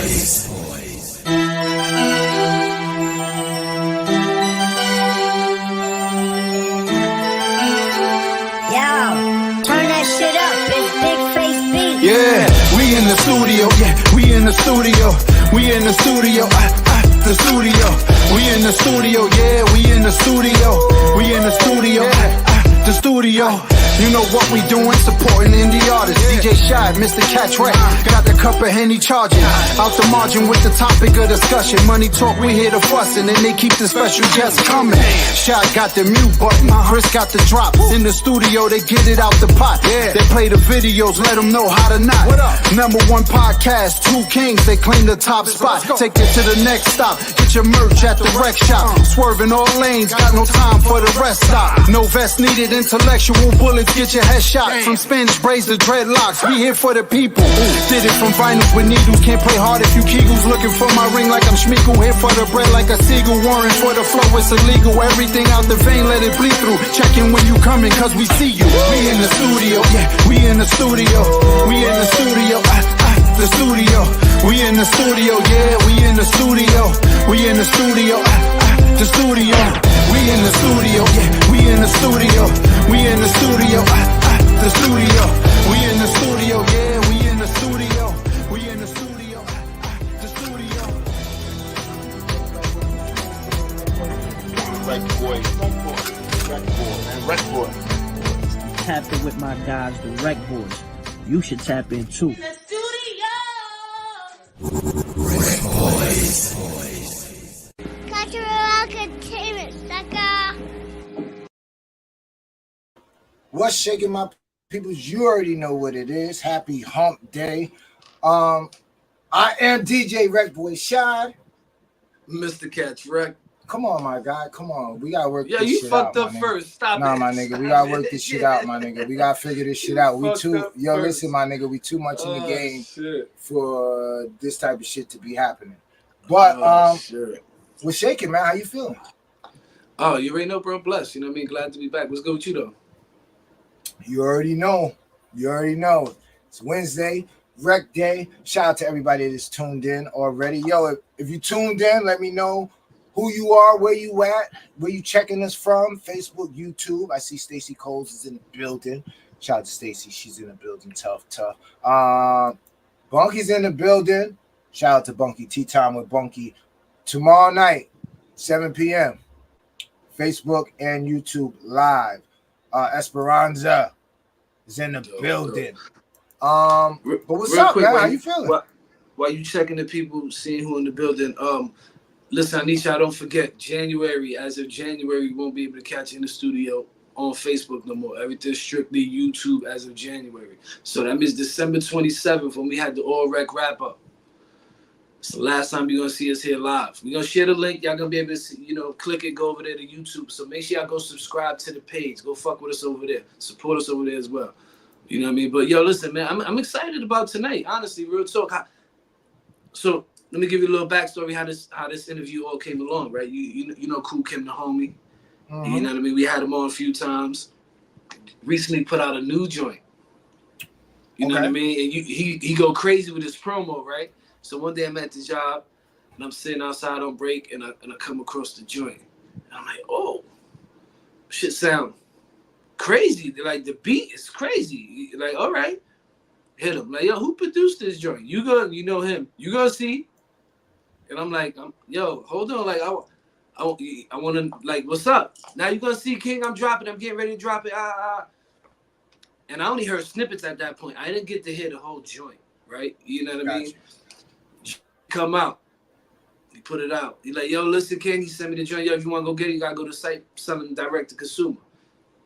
Yeah, we in the studio, we in the studio, we in the studio, the studio. We in the studio, yeah, we in the studio, we in the studio, the studio. You know what we doing, supporting indie artists. DJ Shy, Mr. Catch Ray, got the cup of Henny charging. Out the margin with the topic of discussion. Money talk, we here to fuss, and then they keep the special guests coming. Shy got the mute button, Chris got the drop. In the studio, they get it out the pot. They play the videos, let them know how to knock. Number one podcast, two kings, they claim the top spot. Take it to the next stop, get your merch at the rec shop. Swerving all lanes, got no time for the rest stop. No vest needed, intellectual bullets, get your head shot. From Spanish braids to dreadlocks, we here for the people. Did it from vinyls with needles, can't play hard if you Kegels. Looking for my ring like I'm Schmeagle, here for the bread like a seagull. Warring for the flow, it's illegal. Everything out the vein, let it bleed through. Checking when you coming, cause we see you. We in the studio, we in the studio, we in the studio, the studio. We in the studio, yeah, we in the studio, we in the studio, the studio. We in the studio, we in the studio, we in the studio, the studio. We in the studio, yeah, we in the studio, we in the studio, the studio. RecBoys. Tapped in with my guys, the RecBoys. You should tap in too. RecBoys. What's shaking, my peoples? You already know what it is. Happy hump day. I am DJ RecBoys Shad. Mr. Catch Rec. Come on, my guy. Come on. We gotta work this you shit fucked out, up first. Stop it. Nah, my nigga. We gotta work this shit out, my nigga. We gotta figure this shit out. We too listen, my nigga, we too much in the game for this type of shit to be happening. But what's shaking, man? How you feeling? Oh, you already know, bro. Blessed. You know what I mean? Glad to be back. What's good with you though? You already know. You already know. It's Wednesday, Rec Day. Shout out to everybody that's tuned in already. Yo, if you tuned in, let me know who you are, where you at, where you checking us from. Facebook, YouTube. I see Stacey Coles is in the building. Shout out to Stacey. She's in the building. Tough. Bunky's in the building. Shout out to Bunky. Tea Time with Bunky. Tomorrow night, 7 p.m. Facebook and YouTube live. Esperanza is in the building. But what's real up, quick, man? How you feeling? While you checking the people, seeing who in the building, listen, I need y'all don't forget, January, as of January, you won't be able to catch in the studio on Facebook no more. Everything's strictly YouTube as of January. So that means December 27th when we had the All Rec wrap up. It's the last time you're going to see us here live. We're going to share the link. Y'all going to be able to see, click it, go over there to YouTube. So make sure y'all go subscribe to the page. Go fuck with us over there. Support us over there as well. You know what I mean? But, yo, listen, man, I'm excited about tonight. Honestly, real talk. So let me give you a little backstory how this interview all came along, right? You know Cool Kim, the homie. Mm-hmm. You know what I mean? We had him on a few times. Recently put out a new joint. You know what I mean? And he go crazy with his promo, right? So one day I'm at the job, and I'm sitting outside on break, and I come across the joint. And I'm like, oh, shit sound crazy. Like, the beat is crazy. Like, all right. Hit him. Like, yo, who produced this joint? You know him. You gonna see. And I'm like, yo, hold on. Like, I want to, like, what's up? Now you gonna see, King, I'm getting ready to drop it. And I only heard snippets at that point. I didn't get to hear the whole joint, right? You know what I mean? Come out. He put it out. He like, yo, listen, King, he sent me the joint. Yo, if you want to go get it, you got to go to site, selling direct to consumer.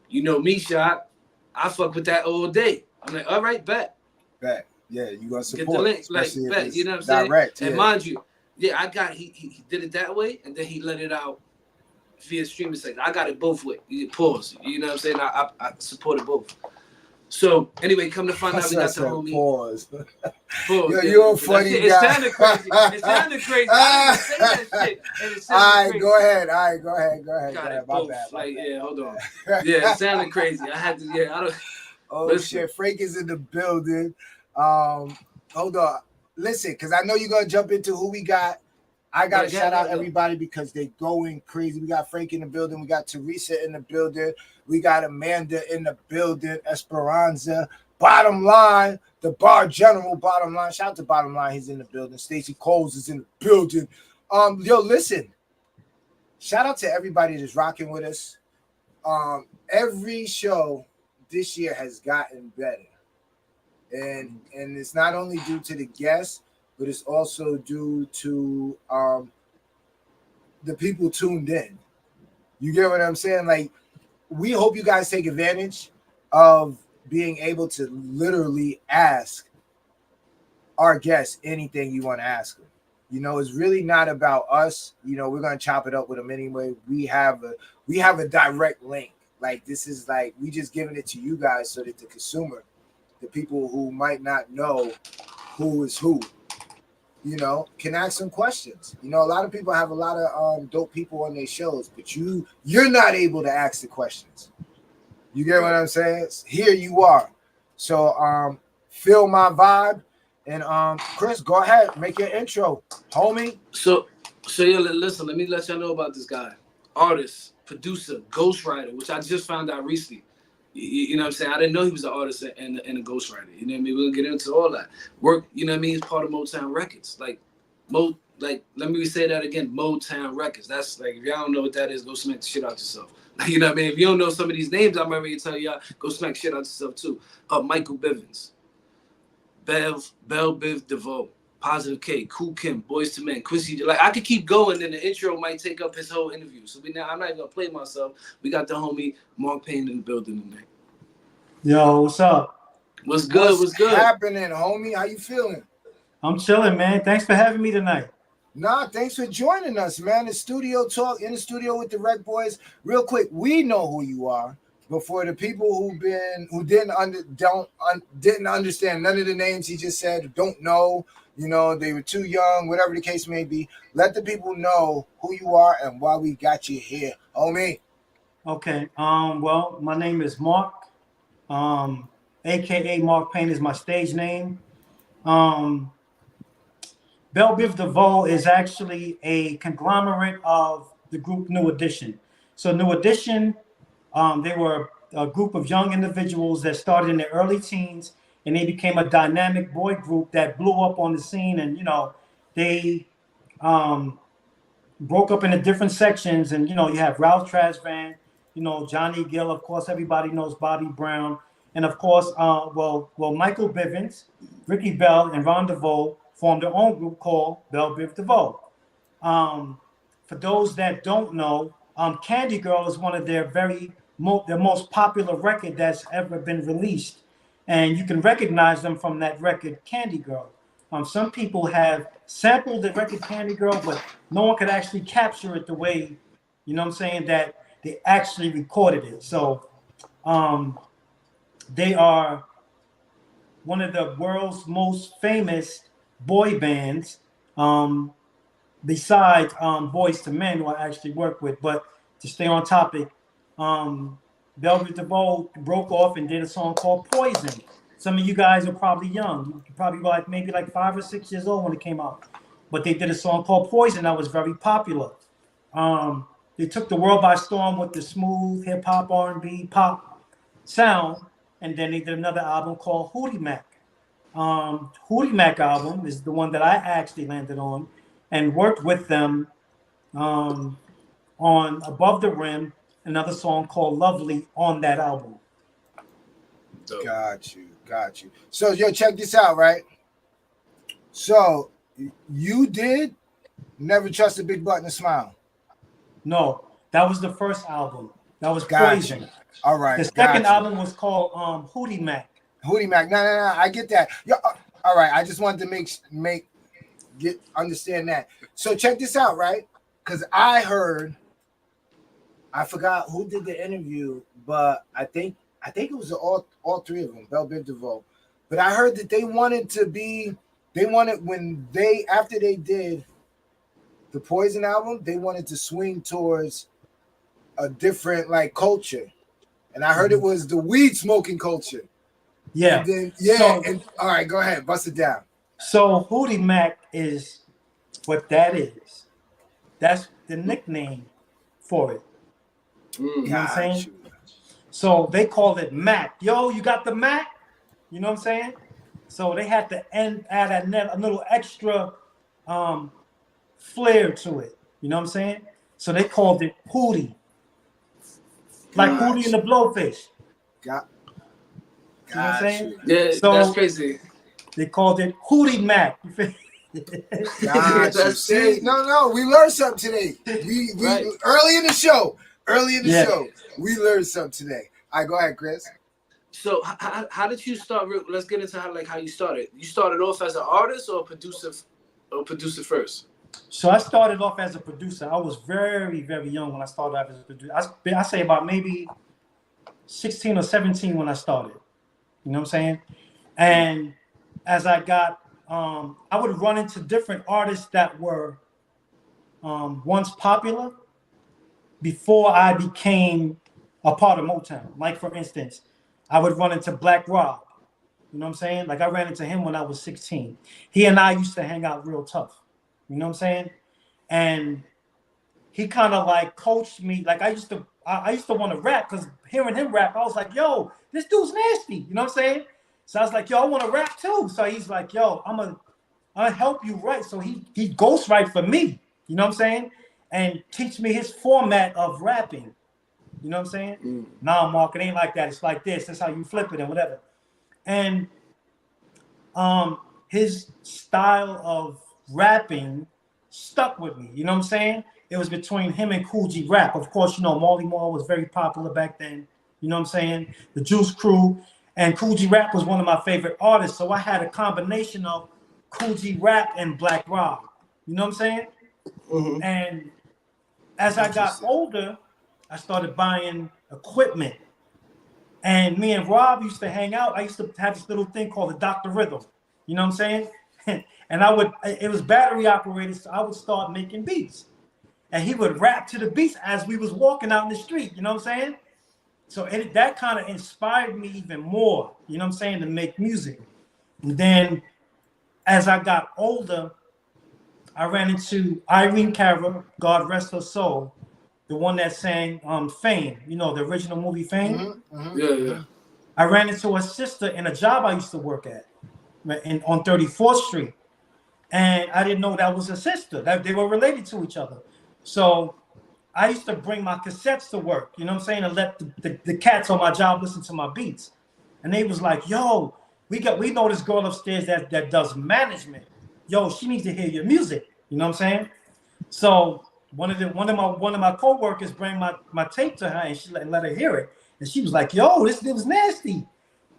You know me, Shot. I fuck with that all day. I'm like, all right, bet. Bet. Yeah, you going to support. Get the link. Like, bet. You know what I'm saying? Direct, and mind you, he did it that way, and then he let it out via streaming site. I got it both ways. Pause. You know what I'm saying? I supported both. So anyway, come to find out, we got the homie. Pause. Yo, you're a funny guy. It sounded crazy. I didn't say that shit. And it All right, go ahead. Got it. My bad. Like, yeah, hold on. Yeah, it sounded crazy. I had to. Yeah, I don't. Oh shit, Frank is in the building. Hold on. listen, because I know you're gonna jump into who we got. I gotta shout out everybody because they going crazy. We got Frank in the building. We got Teresa in the building. We got Amanda in the building. Esperanza. Bottom line, the bar general. Bottom line. Shout out to Bottom Line. He's in the building. Stacey Coles is in the building. Yo, listen. Shout out to everybody that's rocking with us. Every show this year has gotten better, and it's not only due to the guests, but it's also due to the people tuned in. You get what I'm saying? Like, we hope you guys take advantage of being able to literally ask our guests anything you want to ask them. You know, it's really not about us. You know, we're gonna chop it up with them anyway. We have a direct link. Like, this is like we just giving it to you guys so that the consumer, the people who might not know who is who, you know, can ask some questions. You know, a lot of people have a lot of dope people on their shows, but you're not able to ask the questions. You get what I'm saying? Here you are. So feel my vibe. And Chris, go ahead, make your intro, homie. So yeah, listen, let me let y'all know about this guy. Artist, producer, ghostwriter, which I just found out recently. You know what I'm saying? I didn't know he was an artist and a ghostwriter. You know what I mean? We'll get into all that. Work, you know what I mean? It's part of Motown Records. Like, let me say that again, Motown Records. That's like, if y'all don't know what that is, go smack the shit out yourself. You know what I mean? If you don't know some of these names, I'm ready to tell y'all, go smack shit out yourself too. Michael Bivins, Bell Biv DeVoe, Positive K, Kool Kim, Boys to Men, Quincy. Like, I could keep going, and the intro might take up his whole interview. So I'm not even gonna play myself. We got the homie Mark Payne in the building tonight. Yo, what's up? What's good? What's good? Happening, homie? How you feeling? I'm chilling, man. Thanks for having me tonight. Nah, thanks for joining us, man. The studio talk in the studio with the RecBoys. Real quick, we know who you are, but for the people who didn't understand none of the names he just said, don't know, you know, they were too young, whatever the case may be, let the people know who you are and why we got you here, homie. Okay. Well, my name is Mark. AKA Mark Payne is my stage name. Bell Biv DeVoe is actually a conglomerate of the group New Edition. So New Edition, they were a group of young individuals that started in their early teens, and they became a dynamic boy group that blew up on the scene. And, you know, they broke up into different sections. And, you know, you have Ralph Tresvant, you know, Johnny Gill, of course, everybody knows Bobby Brown. And, of course, Michael Bivins, Ricky Bell, and Ron DeVoe formed their own group called Bell Biv DeVoe. For those that don't know, Candy Girl is one of their their most popular record that's ever been released. And you can recognize them from that record, Candy Girl. Some people have sampled the record Candy Girl, but no one could actually capture it the way, you know what I'm saying, that they actually recorded it. So they are one of the world's most famous boy bands, besides Boys to Men, who I actually work with. But to stay on topic, Bell Biv DeVoe broke off and did a song called Poison. Some of you guys are probably young. You probably were maybe 5 or 6 years old when it came out. But they did a song called Poison that was very popular. They took the world by storm with the smooth hip-hop, R&B, pop sound. And then they did another album called Hootie Mac. Hootie Mac album is the one that I actually landed on and worked with them on Above the Rim, another song called Lovely on that album. Got you. So, yo, check this out, right? So, you did Never Trust a Big Button to Smile. No, that was the first album. That was Poison. All right. The second album was called Hootie Mac. Hootie Mac. No, I get that. Yeah. All right. I just wanted to understand that. So check this out, right? Because I forgot who did the interview, but I think it was all three of them, Bell Biv DeVoe. But I heard that after they did the Poison album, they wanted to swing towards a different culture. And I heard it was the weed smoking culture. Yeah. And then, all right, go ahead, bust it down. So Hootie Mac is what that is. That's the nickname for it. You know what I'm Got saying? you. So they called it Mac. Yo, you got the Mac? You know what I'm saying? So they had to add a little extra um, flair to it. You know what I'm saying? So they called it Hootie. Like Hootie and Got the you. Blowfish. Got, You know what I'm got saying? you. Yeah, that's So crazy. they called it Hootie Mac. You feel? Got you. That's See, crazy. no, we learned something today. We Right. early in the show. Early in the Yeah. show, we learned something today. All right, go ahead, Chris. So how did you start? Let's get into how you started. You started off as an artist or a producer first. So I started off as a producer. I was very, very young when I started off as a producer. I say about maybe 16 or 17 when I started. You know what I'm saying? And as I got, I would run into different artists that were once popular before I became a part of Motown. Like, for instance, I would run into Black Rob. You know what I'm saying? Like, I ran into him when I was 16. He and I used to hang out real tough. You know what I'm saying? And he kind of like coached me. Like, I used to want to rap because hearing him rap, I was like, yo, this dude's nasty. You know what I'm saying? So I was like, yo, I want to rap too. So he's like, yo, I'm gonna help you write. So he ghost write for me. You know what I'm saying? And teach me his format of rapping. You know what I'm saying? Nah, Mark, it ain't like that. It's like this. That's how you flip it and whatever. And his style of rapping stuck with me. You know what I'm saying? It was between him and Cool G Rap. Of course, you know, Marley Marl was very popular back then. You know what I'm saying? The Juice Crew. And Cool G Rap was one of my favorite artists. So I had a combination of Cool G Rap and Black Rob. You know what I'm saying? Mm-hmm. And as I got older, I started buying equipment. And me and Rob used to hang out. I used to have this little thing called the Dr. Rhythm. You know what I'm saying? And it was battery operated, so I would start making beats. And he would rap to the beats as we was walking out in the street. You know what I'm saying? So that kind of inspired me even more, you know what I'm saying, to make music. And then as I got older, I ran into Irene Cara, God rest her soul, the one that sang Fame, you know, the original movie Fame. Mm-hmm, mm-hmm. Yeah. I ran into her sister in a job I used to work at on 34th Street. And I didn't know that was her sister, that they were related to each other. So I used to bring my cassettes to work, you know what I'm saying, and let the cats on my job listen to my beats. And they was like, yo, we know this girl upstairs that does management. Yo, she needs to hear your music. You know what I'm saying? So one of my coworkers bring my tape to her and she let her hear it. And she was like, yo, this was nasty.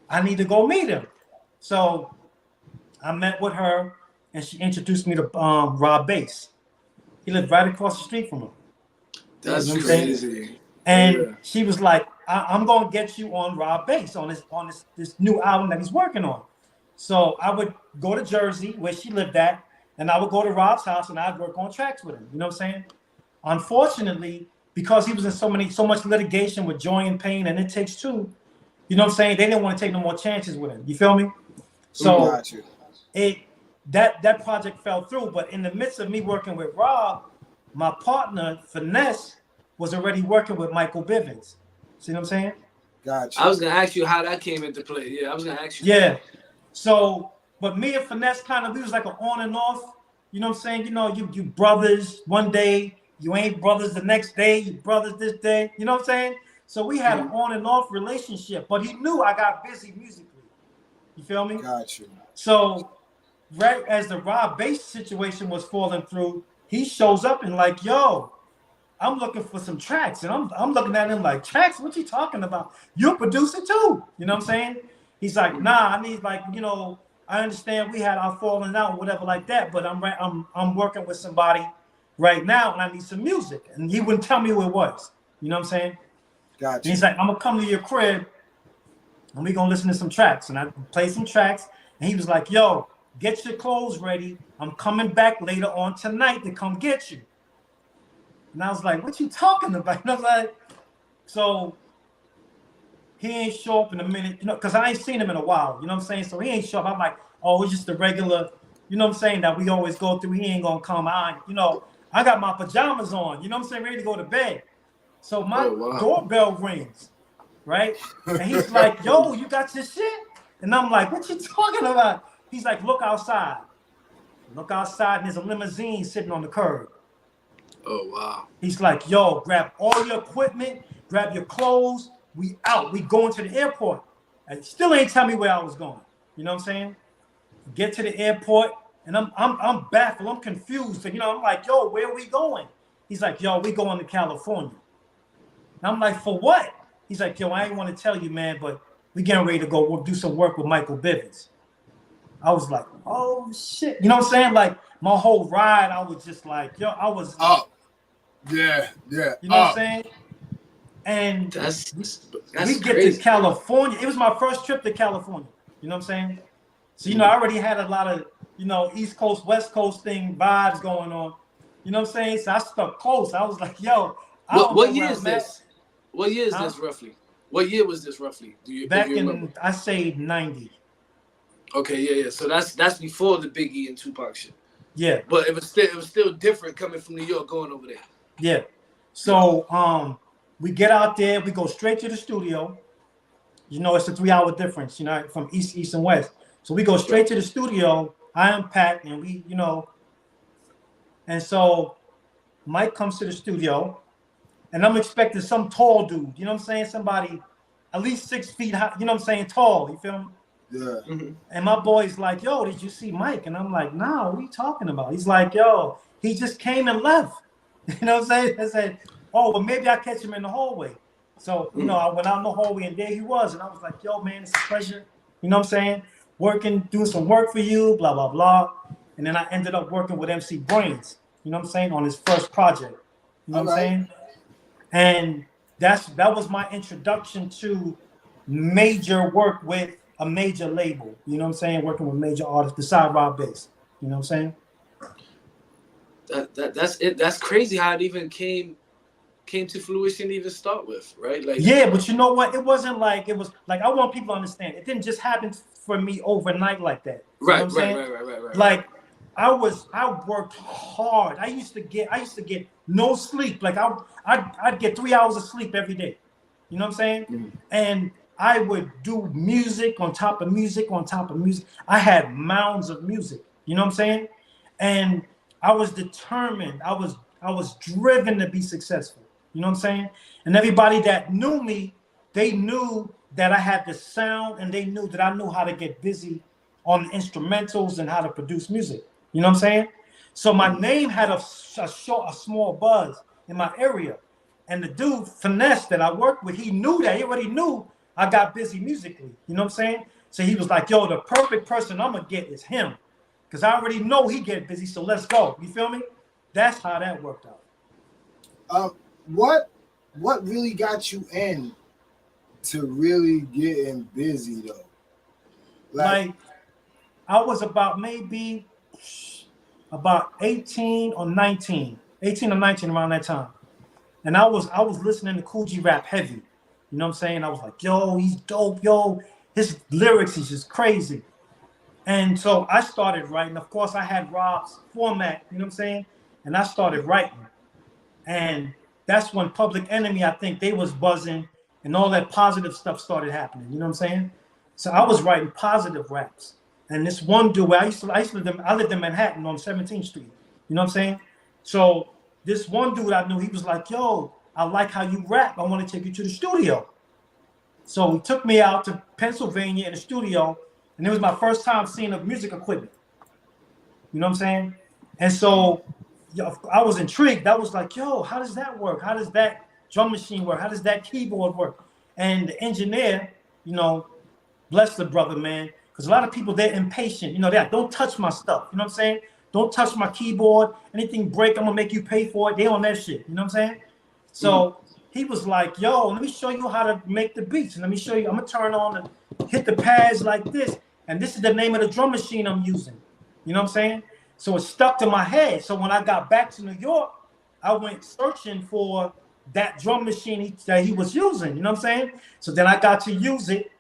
I need to go meet him. So I met with her and she introduced me to Rob Bass. He lived right across the street from her. That's You know what I'm crazy. And she was like, I'm gonna get you on Rob Bass on this new album that he's working on. So I would go to Jersey where she lived at, and I would go to Rob's house and I'd work on tracks with him. You know what I'm saying? Unfortunately, because he was in so much litigation with Joy and Pain and It Takes Two, you know what I'm saying? They didn't want to take no more chances with him. You feel me? So that project fell through. But in the midst of me working with Rob, my partner Finesse was already working with Michael Bivins. See what I'm saying? Gotcha. I was gonna ask you how that came into play. Yeah, I was gonna ask you. Yeah. So, but me and Finesse we was like an on and off. You know what I'm saying? You know, you brothers one day, you ain't brothers the next day, you brothers this day. You know what I'm saying? So we had an on and off relationship, but he knew I got busy musically. You feel me? Gotcha. So right as the Rob Bass situation was falling through, he shows up and like, yo, I'm looking for some tracks. And I'm looking at him like, tracks? What you talking about? You're a producer too. You know what I'm saying? He's like, nah, I need I understand we had our falling out, whatever like that, but I'm working with somebody right now and I need some music. And he wouldn't tell me who it was. You know what I'm saying? Gotcha. And he's like, I'm gonna come to your crib and we're gonna listen to some tracks. And I played some tracks, and he was like, yo, get your clothes ready. I'm coming back later on tonight to come get you. And I was like, what you talking about? And I was like, so he ain't show up in a minute, because I ain't seen him in a while, you know what I'm saying? So he ain't show up. I'm like, oh, it's just a regular you know what I'm saying, that we always go through. He ain't gonna come. I got my pajamas on, you know what I'm saying, ready to go to bed. So my doorbell rings, right? And he's like, yo, you got your shit? And I'm like, what you talking about? He's like, look outside. Look outside, and there's a limousine sitting on the curb. Oh, wow. He's like, yo, grab all your equipment, grab your clothes. We out. We going to the airport. And still ain't tell me where I was going. You know what I'm saying? Get to the airport, and I'm baffled. I'm confused. So, you know, I'm like, yo, where are we going? He's like, yo, we going to California. And I'm like, for what? He's like, yo, I ain't want to tell you, man, but we getting ready to go. We'll do some work with Michael Bivins. I was like, oh shit. You know what I'm saying? Like my whole ride, I was just like, yo, I was up. Yeah. You know what I'm saying? And That's we get crazy. to California. It was my first trip to California. You know what I'm saying? So, you know, I already had a lot of, you know, East Coast, West Coast thing vibes going on. You know what I'm saying? So I stuck close. I was like, yo, what year is this? What year is this roughly? What year was this roughly? Back in, I say 90. Okay, yeah. So that's before the Biggie and Tupac shit. Yeah. But it was still different coming from New York going over there. Yeah. So we get out there, we go straight to the studio. You know, it's a 3-hour difference, you know, from east, and west. So we go straight to the studio. I unpack, and we, you know, and so Mike comes to the studio, and I'm expecting some tall dude, you know what I'm saying? Somebody at least 6 feet high, you know what I'm saying? Tall, you feel me? Yeah. Mm-hmm. And my boy's like, yo, did you see Mike? And I'm like, nah, what are you talking about? He's like, yo, he just came and left. You know what I'm saying? I said, oh, well, maybe I catch him in the hallway. So, you know, I went out in the hallway, and there he was. And I was like, yo, man, it's a pleasure. You know what I'm saying? Doing some work for you, blah, blah, blah. And then I ended up working with MC Brains, you know what I'm saying, on his first project. You know what I'm saying? And that was my introduction to major work with a major label. You know what I'm saying? Working with major artists beside Rob Bass. You know what I'm saying? That's it. That's crazy how it even came to fruition to even start with, right? Like, yeah, but you know what? It wasn't like it was like, I want people to understand. It didn't just happen for me overnight like that. You know what I'm saying? Right. Like I worked hard. I used to get no sleep. Like I'd get 3 hours of sleep every day. You know what I'm saying? Mm-hmm. And I would do music on top of music on top of music. I had mounds of music. You know what I'm saying? And I was determined. I was driven to be successful. You know what I'm saying? And everybody that knew me, they knew that I had the sound, and they knew that I knew how to get busy on instrumentals and how to produce music. You know what I'm saying? So my name had a small buzz in my area. And the dude, Finesse, that I worked with, he knew that. He already knew I got busy musically. You know what I'm saying? So he was like, yo, the perfect person I'm going to get is him. Because I already know he get busy, so let's go. You feel me? That's how that worked out. What really got you in to really getting busy though? Like I was about maybe about 18 or 19 around that time. And I was listening to Cool G rap heavy. You know what I'm saying? I was like, yo, he's dope, yo. His lyrics is just crazy. And so I started writing. Of course, I had Rob's format, you know what I'm saying? And I started writing. And that's when Public Enemy, I think they was buzzing and all that positive stuff started happening. You know what I'm saying? So I was writing positive raps. And this one dude, I lived in Manhattan on 17th Street. You know what I'm saying? So this one dude I knew, he was like, yo, I like how you rap. I want to take you to the studio. So he took me out to Pennsylvania in the studio. And it was my first time seeing the music equipment. You know what I'm saying? And so I was intrigued. That was like, yo, how does that work? How does that drum machine work? How does that keyboard work? And the engineer, you know, bless the brother, man. Because a lot of people, they're impatient. You know, they're like, don't touch my stuff. You know what I'm saying? Don't touch my keyboard. Anything break, I'm going to make you pay for it. They on that shit. You know what I'm saying? So he was like, yo, let me show you how to make the beats. And let me show you. I'm going to turn on and hit the pads like this. And this is the name of the drum machine I'm using. You know what I'm saying? So it stuck to my head. So when I got back to New York, I went searching for that drum machine that he was using. You know what I'm saying? So then I got to use it.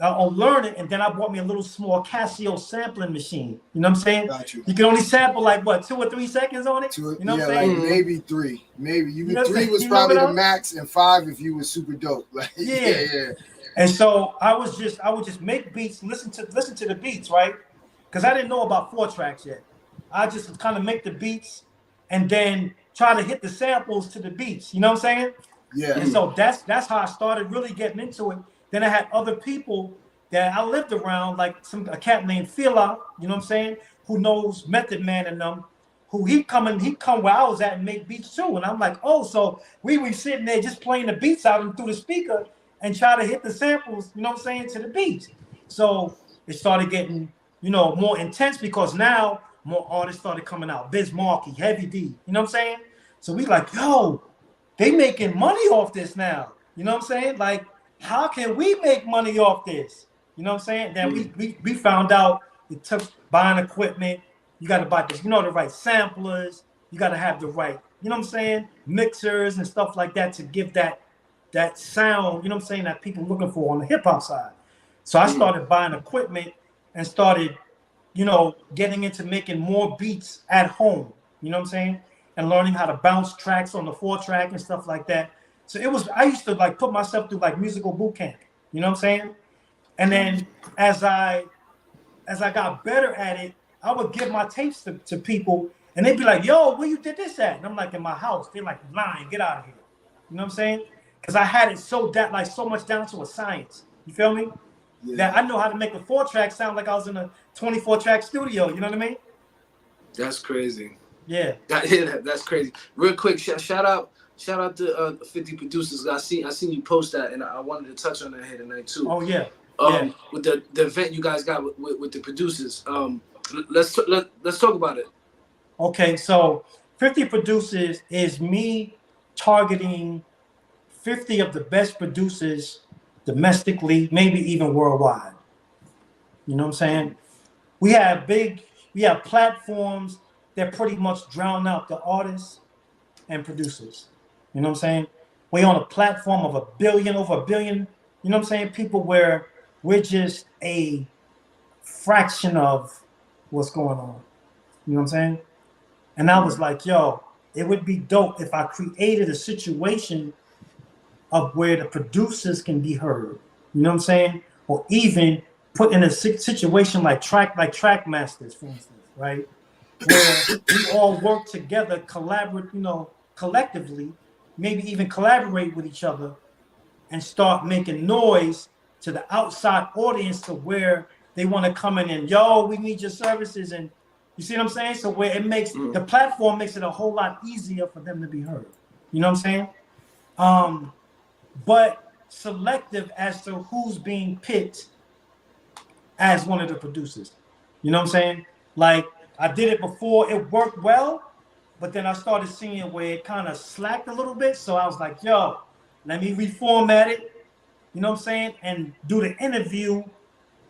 I'll learn it, and then I bought me a little small Casio sampling machine. You know what I'm saying? Got you. You can only sample like what, 2 or 3 seconds on it. You know what I'm like saying? maybe 3. Maybe You know what I'm 3 saying? was You probably know the what max, and 5 if you was super dope. Like Yeah. And so I would just make beats, listen to the beats, right? Because I didn't know about 4 tracks yet. I just kind of make the beats and then try to hit the samples to the beats. You know what I'm saying? Yeah. And so that's how I started really getting into it. Then I had other people that I lived around, like a cat named Phila, you know what I'm saying, who knows Method Man and them, who he come where I was at and make beats too. And I'm like, oh, so we were sitting there just playing the beats out and through the speaker and try to hit the samples, you know what I'm saying, to the beats. So it started getting, more intense because now more artists started coming out. Biz Markie, Heavy D, you know what I'm saying? So we like, yo, they making money off this now. You know what I'm saying? Like, how can we make money off this? You know what I'm saying? Then we found out it took buying equipment. You got to buy this, the right samplers. You got to have the right, you know what I'm saying, mixers and stuff like that to give that sound, you know what I'm saying, that people looking for on the hip hop side. So I started buying equipment and started, getting into making more beats at home. You know what I'm saying? And learning how to bounce tracks on the 4-track and stuff like that. So I used to like put myself through like musical boot camp. You know what I'm saying? And then as I got better at it, I would give my tapes to people and they'd be like, yo, where you did this at? And I'm like, in my house. They're like, lying, get out of here. You know what I'm saying? Because I had it so much down to a science. You feel me? Yeah. That I know how to make a 4-track sound like I was in a 24-track studio. You know what I mean? That's crazy. Yeah. That's crazy. Real quick, shout out to 50 Producers. I seen you post that, and I wanted to touch on that here tonight too. Oh yeah. With the event you guys got with the producers. Let's talk about it. Okay, so 50 Producers is me targeting 50 of the best producers domestically, maybe even worldwide. You know what I'm saying? We have platforms that pretty much drown out the artists and producers. You know what I'm saying? We're on a platform of over a billion, you know what I'm saying, people where we're just a fraction of what's going on. You know what I'm saying? And I was like, yo, it would be dope if I created a situation of where the producers can be heard. You know what I'm saying? Or even put in a situation like track masters, for instance, right? Where we all work together, collectively, maybe even collaborate with each other and start making noise to the outside audience to where they want to come in and, yo, we need your services. And you see what I'm saying? So where it makes the platform makes it a whole lot easier for them to be heard. You know what I'm saying? But selective as to who's being picked as one of the producers. You know what I'm saying? Like, I did it before, it worked well, but then I started seeing where it kind of slacked a little bit. So I was like, yo, let me reformat it, you know what I'm saying? And do the interview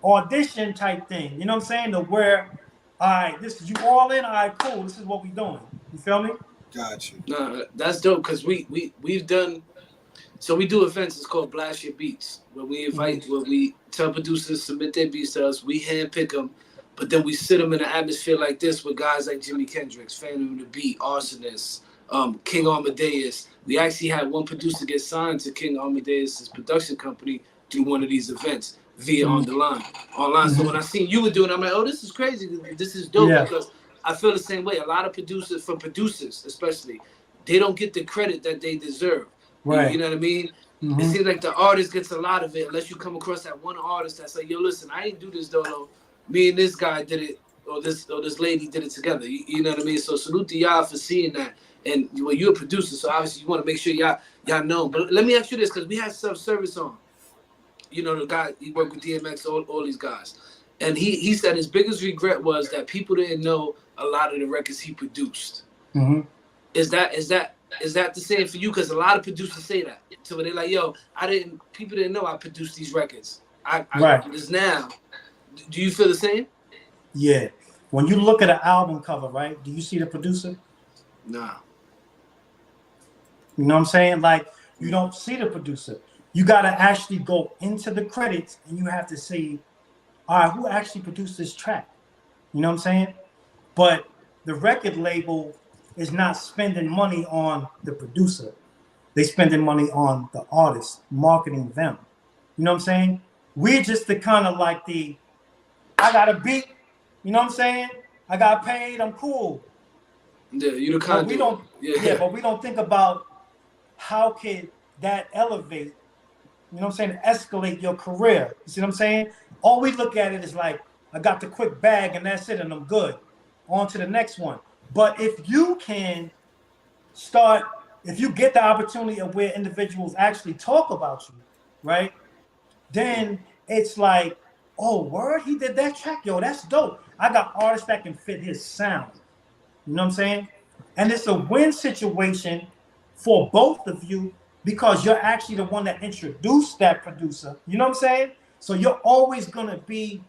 audition type thing. You know what I'm saying? To where, all right, this is you all in, all right, cool, this is what we doing. You feel me? Got you. No, that's dope because we've done. So we do events. It's called Blast Your Beats, where we invite, where we tell producers submit their beats to us. We handpick them, but then we sit them in an atmosphere like this with guys like Jimi Kendrix, Phantom of the Beat, Arsonist, King Amadeus. We actually had one producer get signed to King Amadeus's production company through one of these events via online. So when I seen you were doing it, I'm like, oh, this is crazy. This is dope because I feel the same way. A lot of producers, especially, they don't get the credit that they deserve. Right. You know what I mean? It seems like the artist gets a lot of it unless you come across that one artist that's like, yo, listen, I ain't do this though. Me and this guy did it, or this lady did it together. You know what I mean? So salute to y'all for seeing that. And well, you're a producer, so obviously you want to make sure y'all know. But let me ask you this, because we had self-service on. You know, the guy, he worked with DMX, all these guys. And he said his biggest regret was that people didn't know a lot of the records he produced. Is that the same for you? Because a lot of producers say that. So they're like, yo, people didn't know I produced these records. I this now. Do you feel the same? Yeah. When you look at an album cover, right, do you see the producer? Nah. You know what I'm saying? Like, you don't see the producer. you got to actually go into the credits and you have to see, all right, who actually produced this track? You know what I'm saying? But the record label is not spending money on the producer. They spending money on the artist, marketing them. You know what I'm saying? We're just the kind of like I got a beat, you know what I'm saying? I got paid, I'm cool. Yeah, you the But kind we don't, but we don't think about how can that elevate, you know what I'm saying, escalate your career. You see what I'm saying? All we look at it is like, I got the quick bag and that's it and I'm good. On to the next one. But if you can start, if you get the opportunity of where individuals actually talk about you, right? Then it's like, oh, word, he did that track, yo, that's dope. I got artists that can fit his sound. You know what I'm saying? And it's a win situation for both of you because you're actually the one that introduced that producer. You know what I'm saying? So you're always gonna be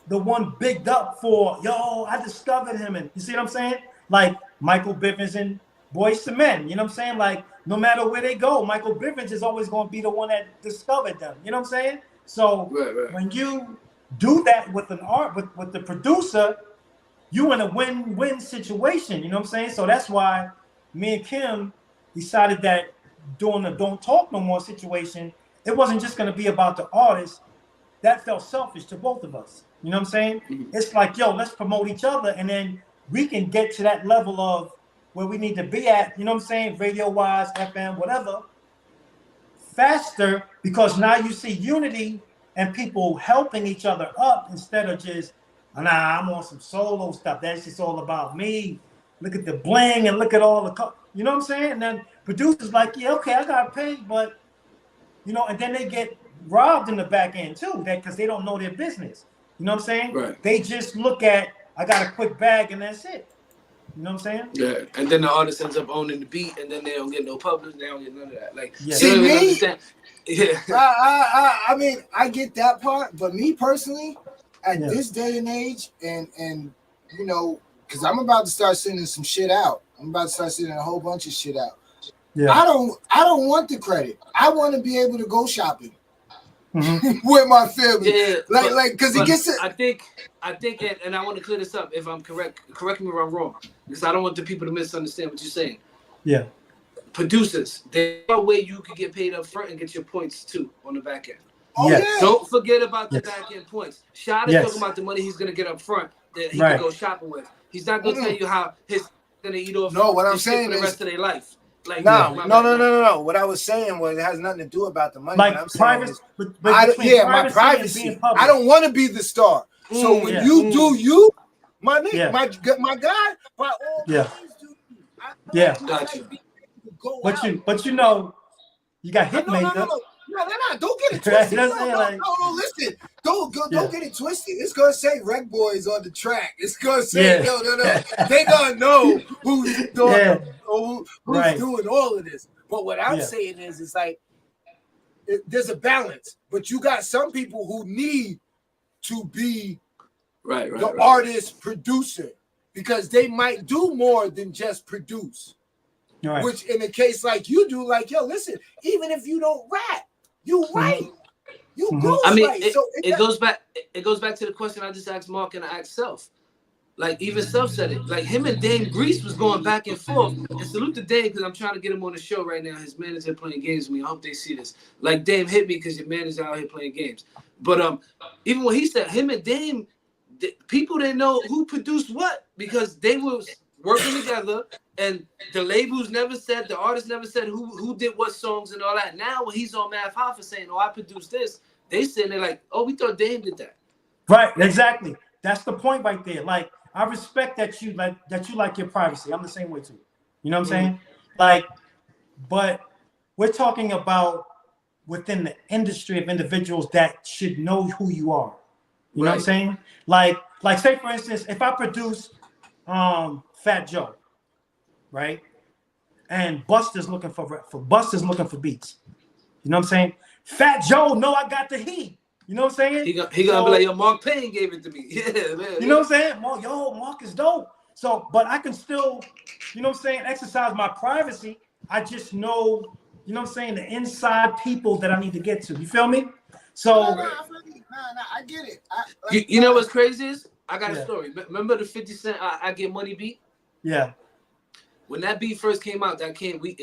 the one bigged up for, yo, I discovered him. And you see what I'm saying? Like Michael Bivins and Boyz II Men. You know what I'm saying? Like no matter where they go, Michael Bivins is always going to be the one that discovered them. You know what I'm saying? So when you do that with an art, with the producer, you in a win-win situation. You know what I'm saying? So that's why me and Kim decided that doing the Don't Talk No More situation, it wasn't just going to be about the artist. That felt selfish to both of us. You know what I'm saying? It's like, yo, let's promote each other and then we can get to that level of where we need to be at, you know what I'm saying? Radio-wise, FM, whatever, faster because now you see unity and people helping each other up instead of just, nah, I'm on some solo stuff. That's just all about me. Look at the bling and look at all the, you know what I'm saying? And then producers like, yeah, okay, I got paid, but, you know, and then they get robbed in the back end too, that because they don't know their business. You know what I'm saying? Right. They just look at, I got a quick bag and that's it. You know what I'm saying? Yeah, and then the artist ends up owning the beat, and then they don't get no publishing, they don't get none of that. Like, yeah. See me? Understand. Yeah. I mean, I get that part, but me personally, at this day and age, and you know, because I'm about to start sending some shit out. I'm about to start sending a whole bunch of shit out. Yeah. I don't want the credit. I want to be able to go shopping with my family. Yeah, like because it gets it. I think, and I want to clear this up. If I'm correct me if I'm wrong, because I don't want the people to misunderstand what you're saying. Yeah. Producers, there's no way you could get paid up front and get your points too on the back end. Oh Yes. yeah. Don't forget about the back end points. Shad is Yes. talking about the money he's gonna get up front that he Right. can go shopping with. He's not gonna tell you how his gonna eat off. No, what I'm his shit saying for the is- rest of their life. Like No. What I was saying was it has nothing to do about the money. Like what I'm saying private, is, but my between and privacy. being public. I don't want to be the star. So when you do you, my nigga, my guy, by all means do you. I Got you. Go But out. you know, you got Hitmaker. No, don't get it twisted. That's No, like- listen. Don't get it twisted. It's gonna say RecBoys on the track. It's gonna say no. They gonna know who's doing who's doing all of this. But what I'm saying is, it's like there's a balance. But you got some people who need to be the artist producer because they might do more than just produce. Right. Which in a case like you do, like, yo, listen, even if you don't rap, you write. You go. I mean, right. it goes back. It goes back to the question I just asked Mark and I asked Self. Like even Self said it. Like him and Dame Grease was going back and forth. And salute to Dame because I'm trying to get him on the show right now. His manager playing games with me. I hope they see this. Like Dame hit me because your manager out here playing games. But even when he said him and Dame, people didn't know who produced what because they was working together. And the labels never said, the artists never said who did what songs and all that. Now when he's on Math Hoffa saying, "Oh, I produced this," they sitting there like, "Oh, we thought Dame did that." Right, exactly. That's the point right there. Like I respect that you like your privacy. I'm the same way too. You know what I'm saying? Like, but we're talking about within the industry of individuals that should know who you are. You know what I'm saying? Like say for instance, if I produce Fat Joe. Right, and Buster's looking for beats. You know what I'm saying? Fat Joe, know I got the heat. You know what I'm saying? He gonna be like, "Yo, Mark Payne gave it to me." Yeah, man. You know what I'm saying? Mark is dope. So, but I can still, you know what I'm saying, exercise my privacy. I just know you know what I'm saying, the inside people that I need to get to. You feel me? So I get it. You know what's crazy is? I got a Yeah. story. Remember the 50 Cent I Get Money beat? yeah, When that beat first came out, it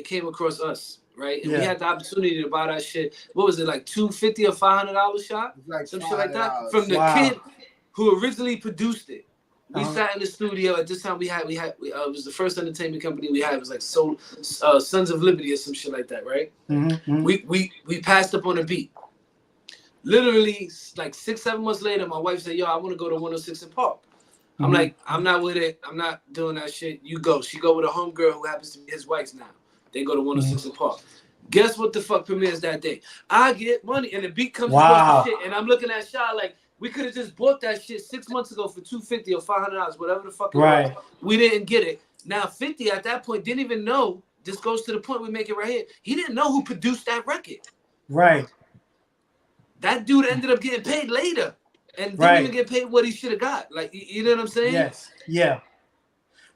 came across us, right? And we Yeah. had the opportunity to buy that shit. What was it, like $250 or $500 shot? It's like Some shit like that. $500. From the Wow. kid who originally produced it. We Uh-huh. sat in the studio at this time. It was the first entertainment company we had. It was like Sons of Liberty or some shit like that, right? Mm-hmm. We passed up on a beat. Literally, like 6-7 months later, my wife said, "Yo, I want to go to 106 in Park." I'm Mhm. like, I'm not with it. I'm not doing that shit. You go. She go with a homegirl who happens to be his wife now. They go to 106 in Park. Guess what the fuck premieres that day? I Get Money, and the beat comes across the shit, and I'm looking at Shaw like, we could have just bought that shit 6 months ago for $250 or $500, whatever the fuck it was. We didn't get it. Now 50 at that point didn't even know. This goes to the point we make it right here. He didn't know who produced that record. Right. That dude ended up getting paid later, and didn't even get paid what he should have got. Like, you know what I'm saying? Yes. Yeah.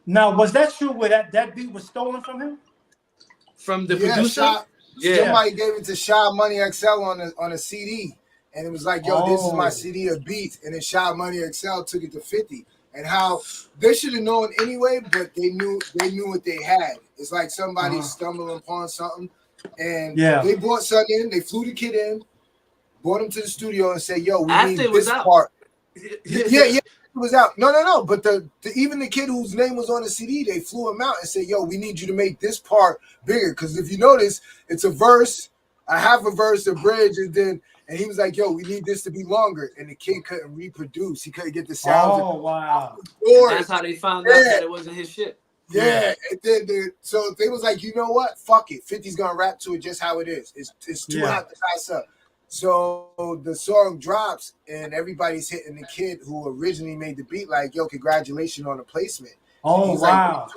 Now, was that true where that beat was stolen from him? From the producer? Somebody gave it to Shy Money XL on a CD. And it was like, yo, this is my CD of beats. And then Shy Money XL took it to 50. And how they should have known anyway, but they knew what they had. It's like somebody stumbling upon something. And they brought something in, they flew the kid in, brought him to the studio and said, yo, we need this part. Yeah, it was out. No. But even the kid whose name was on the CD, they flew him out and said, yo, we need you to make this part bigger. Because if you notice, it's a verse, a half a verse, a bridge, and he was like, yo, we need this to be longer. And the kid couldn't reproduce. He couldn't get the sound. Oh, wow. That's how they found out that it wasn't his shit. Yeah. And then so they was like, you know what? Fuck it. 50's gonna rap to it just how it is. It's too hot to pass up. So the song drops and everybody's hitting the kid who originally made the beat like, yo, congratulations on the placement. Oh, he's wow.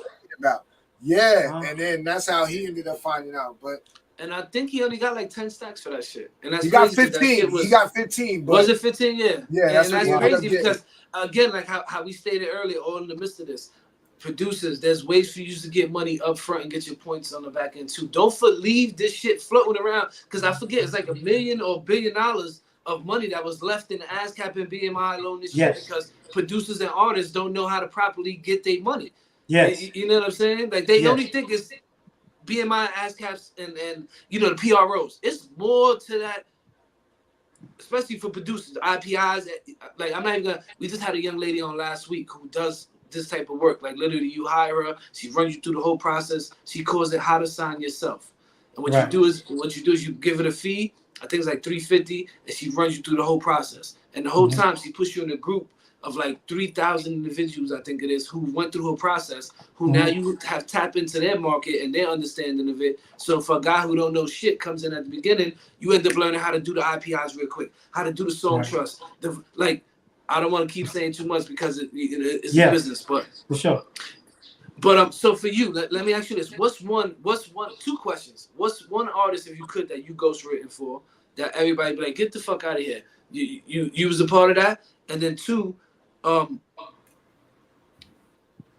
Like, and then that's how he ended up finding out. And I think he only got like 10 stacks for that shit. And that's he got crazy. 15. He got 15. Was it 15? Yeah. Yeah, and that's crazy because, again, like how we stated earlier, all in the midst of this, producers, there's ways for you to get money up front and get your points on the back end too. Don't leave this shit floating around, because I forget, it's like $1 million or $1 billion of money that was left in the ASCAP and BMI alone this year because producers and artists don't know how to properly get their money. Yes. You know what I'm saying? Like they only think it's BMI, ASCAPs, and you know, the PROs. It's more to that, especially for producers, IPIs. Like I'm not even gonna. We just had a young lady on last week who does this type of work. Like literally, you hire her, she runs you through the whole process. She calls it how to sign yourself. And what you do is you give it a fee. I think it's like $350, and she runs you through the whole process. And the whole time she puts you in a group of like 3,000 individuals, I think it is, who went through her process, who now you have tapped into their market and their understanding of it. So for a guy who don't know shit comes in at the beginning, you end up learning how to do the IPIs real quick, how to do the song trust. I don't want to keep saying too much because it's a business, but for sure. But so for you, let me ask you this: two questions? What's one artist, if you could, that you ghostwritten for that everybody be like, get the fuck out of here? You was a part of that, and then two,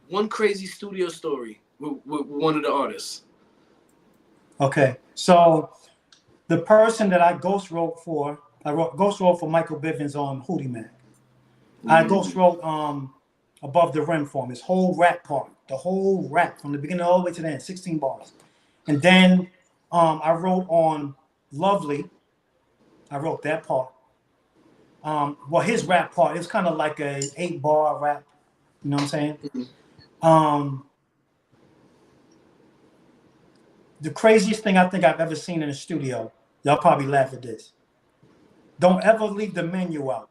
one crazy studio story with one of the artists. Okay, so the person that I ghost wrote for Michael Bivins on Hootie Man. I ghost wrote Above the Rim for him, his whole rap part, the whole rap from the beginning all the way to the end, 16 bars. And then I wrote on Lovely. I wrote that part. Well, his rap part, it's kind of like a 8-bar rap. You know what I'm saying? The craziest thing I think I've ever seen in a studio, y'all probably laugh at this. Don't ever leave the menu out.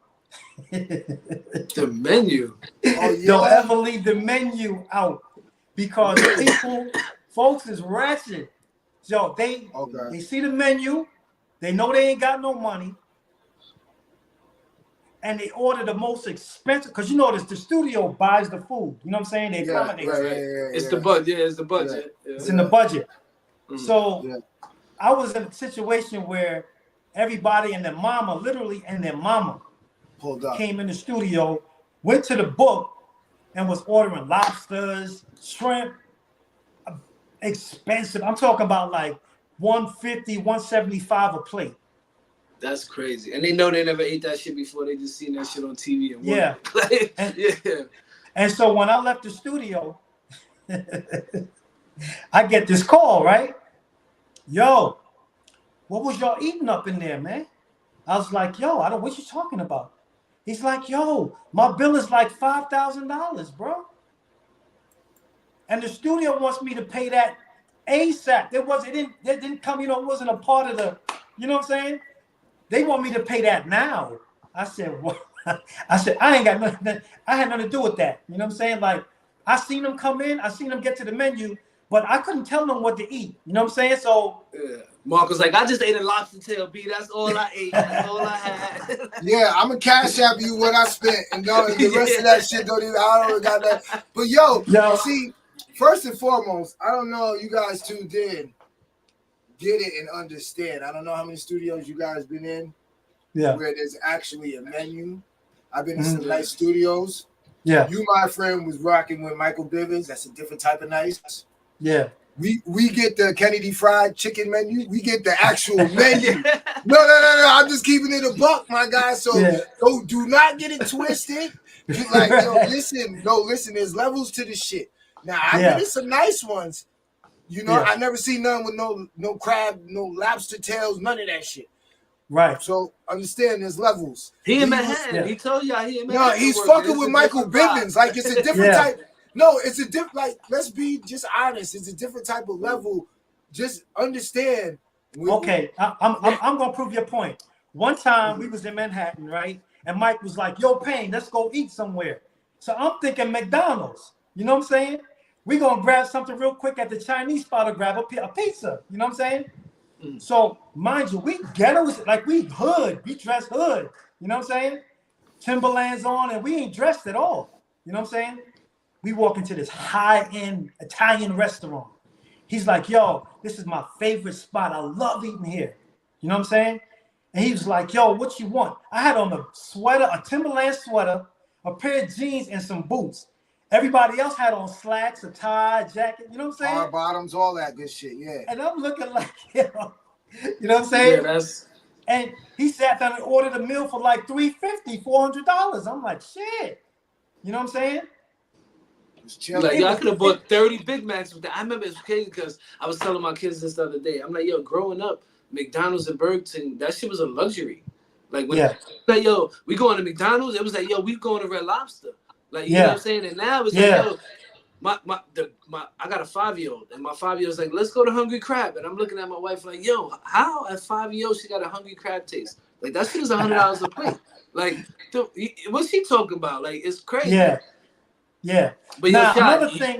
The menu? Oh, yeah. Don't ever leave the menu out, because folks is ratchet. So they see the menu, they know they ain't got no money, and they order the most expensive, because you know the studio buys the food. You know what I'm saying? They accommodate. It's the budget. It's the budget. Yeah. It's in the budget. So I was in a situation where everybody and their mama, literally, and their mama came in the studio, went to the book, and was ordering lobsters, shrimp, expensive. I'm talking about like 150, 175 a plate. That's crazy. And they know they never ate that shit before. They just seen that shit on TV and Yeah. like, And, yeah. And so when I left the studio, I get this call, right? Yo, what was y'all eating up in there, man? I was like, yo, I don't what you talking about. He's like, yo, my bill is like $5,000, bro. And the studio wants me to pay that ASAP. It didn't come, it wasn't a part of the, you know what I'm saying? They want me to pay that now. I said, what? I said, I ain't got nothing. I had nothing to do with that. You know what I'm saying? Like, I seen them come in, I seen them get to the menu, but I couldn't tell them what to eat. You know what I'm saying? So yeah. Mark was like, I just ate a lobster tail, B. That's all I ate. That's all I had. Yeah, I'm gonna cash app you what I spent, and the rest of that shit don't even. I don't got that. But yo, see, first and foremost, I don't know you guys tuned in, get it and understand. I don't know how many studios you guys been in, where there's actually a menu. I've been in some nice studios. Yeah, you, my friend, was rocking with Michael Bivins. That's a different type of nice. Yeah. We get the Kennedy Fried Chicken menu. We get the actual menu. No. I'm just keeping it a buck, my guy. So do not get it twisted. Like, listen. There's levels to this shit. Now I get some nice ones. I never seen none with no crab, no lobster tails, none of that shit. Right. So understand there's levels. He in Manhattan. He told y'all he in Manhattan. No, he's fucking with Michael Bivins. Like it's a different type. No, it's a different. Like, let's be just honest. It's a different type of level. Just understand. Okay, I'm gonna prove your point. One time we was in Manhattan, right? And Mike was like, "Yo, Payne, let's go eat somewhere." So I'm thinking McDonald's. You know what I'm saying? We gonna grab something real quick at the Chinese spot or grab a pizza. You know what I'm saying? So mind you, we ghettos, like we hood, we dress hood. You know what I'm saying? Timberlands on, and we ain't dressed at all. You know what I'm saying? We walk into this high-end Italian restaurant. He's like, yo, this is my favorite spot. I love eating here. You know what I'm saying? And he was like, yo, what you want? I had on a sweater, a Timberland sweater, a pair of jeans, and some boots. Everybody else had on slacks, a tie, jacket. You know what I'm saying? Hard bottoms, all that good shit, yeah. And I'm looking like, you know what I'm saying? Yeah, and he sat down and ordered a meal for like $350, $400. I'm like, shit. You know what I'm saying? Like, yo, I could have bought 30 Big Macs with that. I remember it's crazy because I was telling my kids this the other day. I'm like, yo, growing up, McDonald's and Burger King, that shit was a luxury. Like, when like, yo, we going to McDonald's, it was like, yo, we going to Red Lobster. Like, you know what I'm saying? And now it's like, yo, I got a 5-year-old, and my 5-year-old's like, let's go to Hungry Crab. And I'm looking at my wife like, yo, how at 5 years old she got a Hungry Crab taste? Like, that shit is $100 a plate. Like, what's she talking about? Like, it's crazy. Yeah. But now, another thing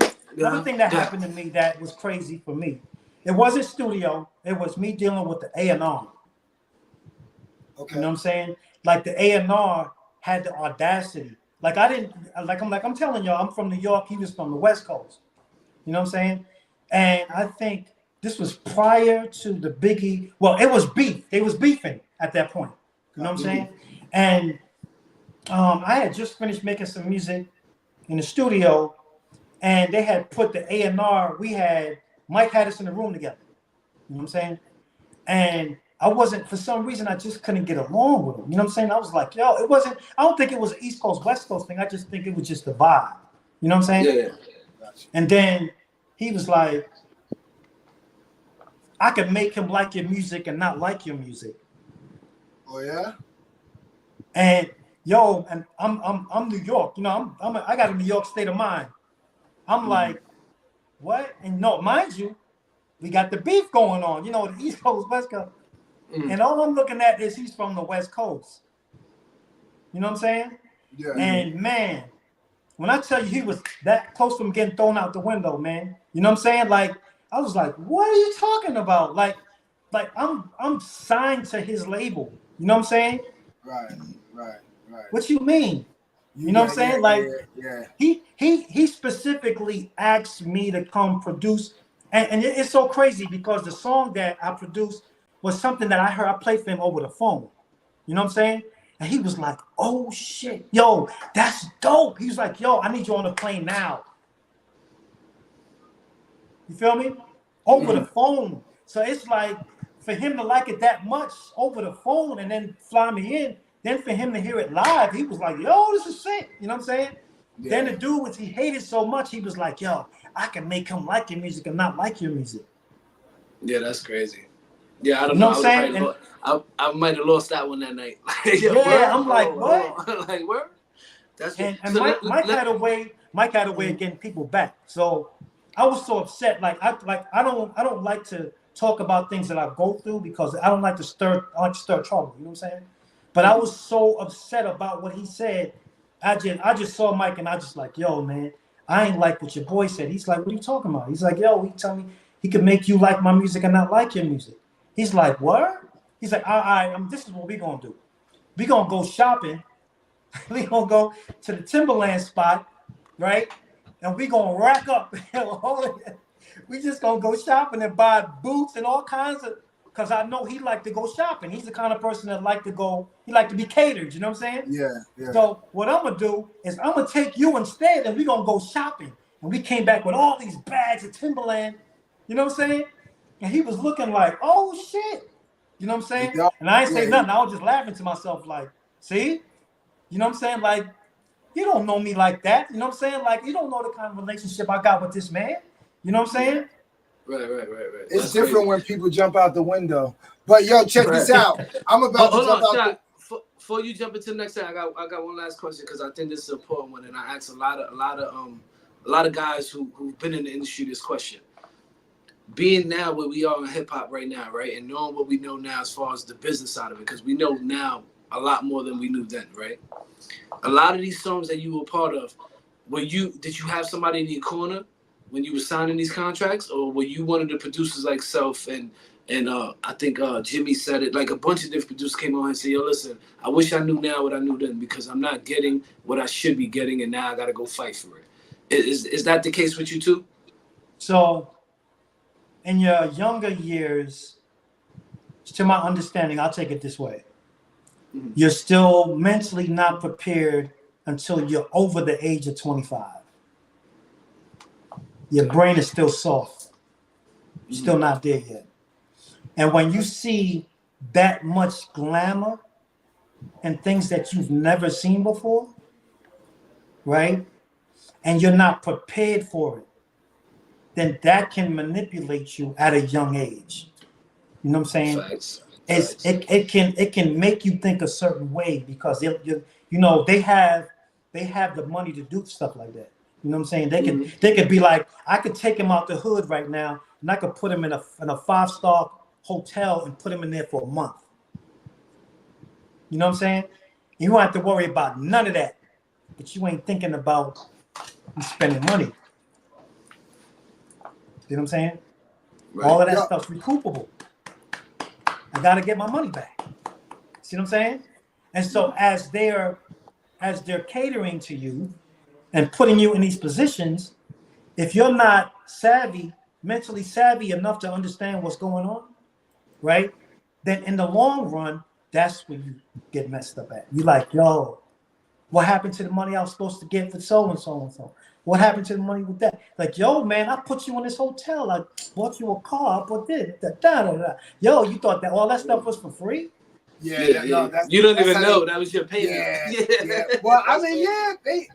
that happened to me that was crazy for me, it wasn't studio. It was me dealing with the A&R. Okay. You know what I'm saying? Like the A&R had the audacity. Like I'm telling y'all, I'm from New York. He was from the West Coast. You know what I'm saying? And I think this was prior to the Biggie. Well, it was beef. They was beefing at that point. You know what I'm saying? And I had just finished making some music in the studio, and they had put the A&R. Mike had us in the room together. You know what I'm saying? And I wasn't, for some reason, I just couldn't get along with him. You know what I'm saying? I was like, yo, I don't think it was an East Coast, West Coast thing. I just think it was just the vibe. You know what I'm saying? Yeah. And then he was like, I could make him like your music and not like your music. Oh yeah? And yo, and I'm New York, you know, I got a New York state of mind. I'm like, what? And no, mind you, we got the beef going on, you know, the East Coast, West Coast. And all I'm looking at is he's from the West Coast. You know what I'm saying? Yeah. And man, when I tell you he was that close from getting thrown out the window, man. You know what I'm saying? Like, I was like, what are you talking about? Like I'm signed to his label. You know what I'm saying? Right. What you mean? You know what I'm saying? He specifically asked me to come produce, and it's so crazy because the song that I produced was something that I heard. I played for him over the phone. You know what I'm saying? And he was like, "Oh shit, yo, that's dope." He was like, "Yo, I need you on the plane now." You feel me? Over the phone. So it's like for him to like it that much over the phone and then fly me in, then for him to hear it live, he was like, yo, this is sick. You know what I'm saying? Yeah. Then the dude was he hated so much, he was like, yo, I can make him like your music and not like your music. Yeah, that's crazy. Yeah, I don't You know know. what I'm saying? I might have lost that one that night. Yo, Yeah, word? I'm like, Hold on. Like, where? That's what. And So Mike had a way of getting people back. So I was so upset. I don't like to talk about things that I go through because I don't like to stir trouble. You know what I'm saying? But I was so upset about what he said. I just saw Mike and I just like, yo, man, I ain't like what your boy said. He's like, what are you talking about? He's like, yo, he tell me he could make you like my music and not like your music. He's like, what? He's like, all right, this is what we gonna do. We gonna go shopping. We gonna go to the Timberland spot, right? And we gonna rack up. We just gonna go shopping and buy boots and all kinds of. Cause I know he like to go shopping. He's the kind of person that like to go. He like to be catered. You know what I'm saying? Yeah. So what I'm gonna do is I'm gonna take you instead, and we gonna go shopping. And we came back with all these bags of Timberland. You know what I'm saying? And he was looking like, oh shit. You know what I'm saying? And I ain't say nothing. I was just laughing to myself, like, see? You know what I'm saying? Like, you don't know me like that. You know what I'm saying? Like, you don't know the kind of relationship I got with this man. You know what I'm saying? Right. It's That's different crazy. when people jump out the window. But yo, check this out. I'm about to Hold jump on, out. before you jump into the next thing, I got one last question because I think this is an important one, and I ask a lot of guys who've been in the industry this question. Being now where we are in hip hop right now, right, and knowing what we know now as far as the business side of it, because we know now a lot more than we knew then, right? A lot of these songs that you were part of, did you have somebody in your corner when you were signing these contracts, or were you one of the producers like Self and I think Jimmy said it, like a bunch of different producers came on and said, yo, listen, I wish I knew now what I knew then because I'm not getting what I should be getting and now I got to go fight for it. Is that the case with you too? So in your younger years, to my understanding, I'll take it this way. Mm-hmm. You're still mentally not prepared until you're over the age of 25. Your brain is still soft. You're still not there yet. And when you see that much glamour and things that you've never seen before, right? And you're not prepared for it, then that can manipulate you at a young age. You know what I'm saying? Facts. It can make you think a certain way because they have the money to do stuff like that. You know what I'm saying? They could be like, I could take him out the hood right now and I could put him in a 5-star hotel and put him in there for a month. You know what I'm saying? You don't have to worry about none of that, but you ain't thinking about you spending money. You know what I'm saying? Right. All of that stuff's recoupable. I got to get my money back. See what I'm saying? And so as they're catering to you and putting you in these positions, if you're not mentally savvy enough to understand what's going on, right? Then in the long run, that's where you get messed up at. You're like, yo, what happened to the money I was supposed to get for so and so and so? What happened to the money with that? Like, yo, man, I put you in this hotel. I bought you a car. I put this. Yo, you thought that all that stuff was for free? Yeah. No, you don't even know that was your payment. Yeah. Well, I mean, they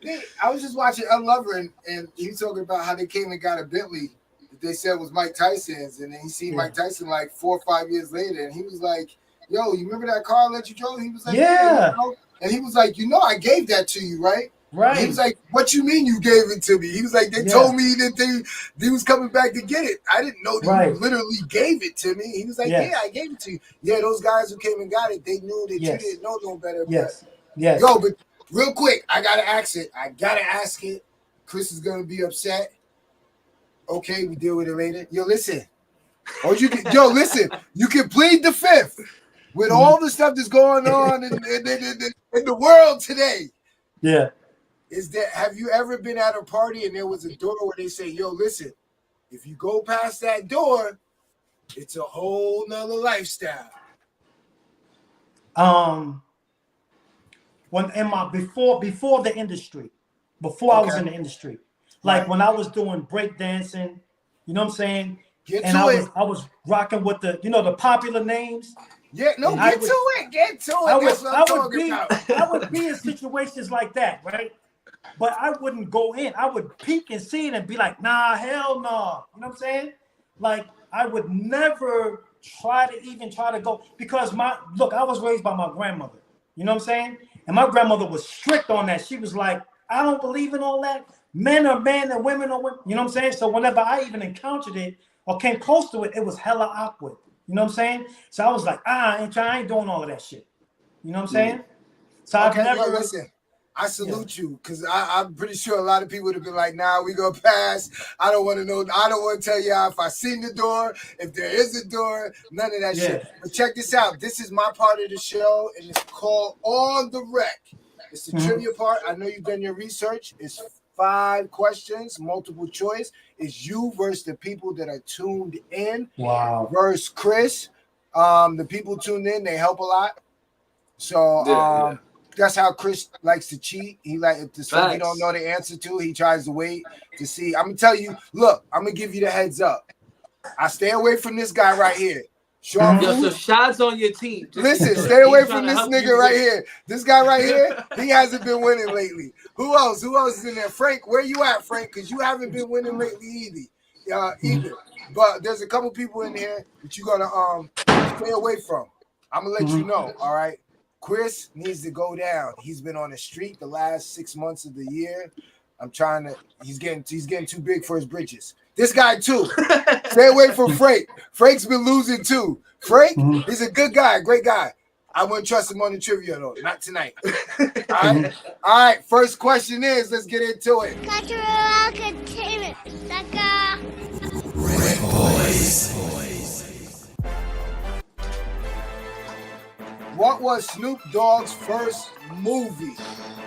I was just watching Unlover and he was talking about how they came and got a Bentley that they said was Mike Tyson's, and then he seen Mike Tyson like 4 or 5 years later, and he was like, yo, you remember that car that you drove? He was like, yeah. And he was like, I gave that to you, right? Right. And he was like, what you mean you gave it to me? He was like, they told me that they was coming back to get it. I didn't know that you literally gave it to me. He was like, yeah, I gave it to you. Yeah, those guys who came and got it, they knew that you didn't know no better. Yes. Yo, but real quick, I got to ask it. Chris is going to be upset. Okay, we deal with it later. Yo, listen. Listen. You can plead the fifth with all the stuff that's going on in the world today. Yeah. Have you ever been at a party and there was a door where they say, yo, listen, if you go past that door, it's a whole nother lifestyle. When before the industry, I was in the industry, like when I was doing breakdancing, you know what I'm saying? Get and to I it. was rocking with the the popular names. Yeah, no, And get to it. Get to it. That's what I'm talking about. I would be in situations like that, right? But I wouldn't go in. I would peek and see it and be like, nah, hell no. You know what I'm saying? Like, I would never try to go because I was raised by my grandmother. You know what I'm saying? And my grandmother was strict on that. She was like, I don't believe in all that. Men are men and women are women. You know what I'm saying? So whenever I even encountered it or came close to it, it was hella awkward. You know what I'm saying? So I was like, I ain't doing all of that shit. You know what I'm saying? So Okay, I've never. listen. I salute you because I'm pretty sure a lot of people would have been like, nah, we gonna pass. I don't want to know. I don't want to tell you if I seen the door, if there is a door, none of that shit. But check this out. This is my part of the show, and it's called On the Rec. It's the trivia part. I know you've done your research. It's 5 questions, multiple choice. It's you versus the people that are tuned in. Wow. Versus Chris. The people tuned in, they help a lot. So that's how Chris likes to cheat. He if the stuff he don't know the answer to, he tries to wait to see. I'm gonna tell you, look, I'm gonna give you the heads up. I stay away from this guy right here. Sean so shots on your team. Listen, stay away from this nigga right here. This guy right here, he hasn't been winning lately. Who else? Who else is in there? Frank, where you at, Frank? Because you haven't been winning lately either. But there's a couple people in here that you're gonna stay away from. I'm gonna let you know, all right? Chris needs to go down. He's been on the street the last 6 months of the year. He's getting too big for his britches. This guy too. Stay away from Frank. Frank's been losing too. Frank, he's a good guy, great guy. I wouldn't trust him on the trivia though, not tonight. All right. First question is, let's get into it. Cultural entertainment. RecBoys. What was Snoop Dogg's first movie?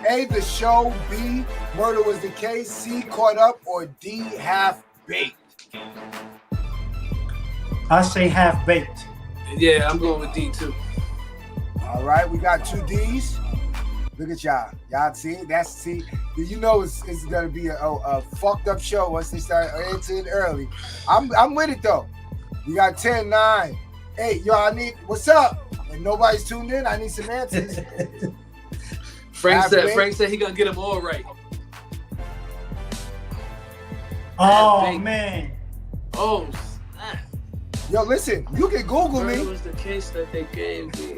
A, The Show, B, Murder Was the Case, C, Caught Up, or D, Half Baked? I say Half Baked. Yeah, I'm going with D too. All right, we got 2 D's. Look at y'all. Y'all see? You know it's gonna be a fucked up show once they start answering early. I'm with it though. We got 10, 9, 8. Yo, what's up? And nobody's tuned in. I need some answers. Frank said he gonna get them all right. Oh man. Oh snap. Yo, listen, you can Google me. What was the case that they gave me?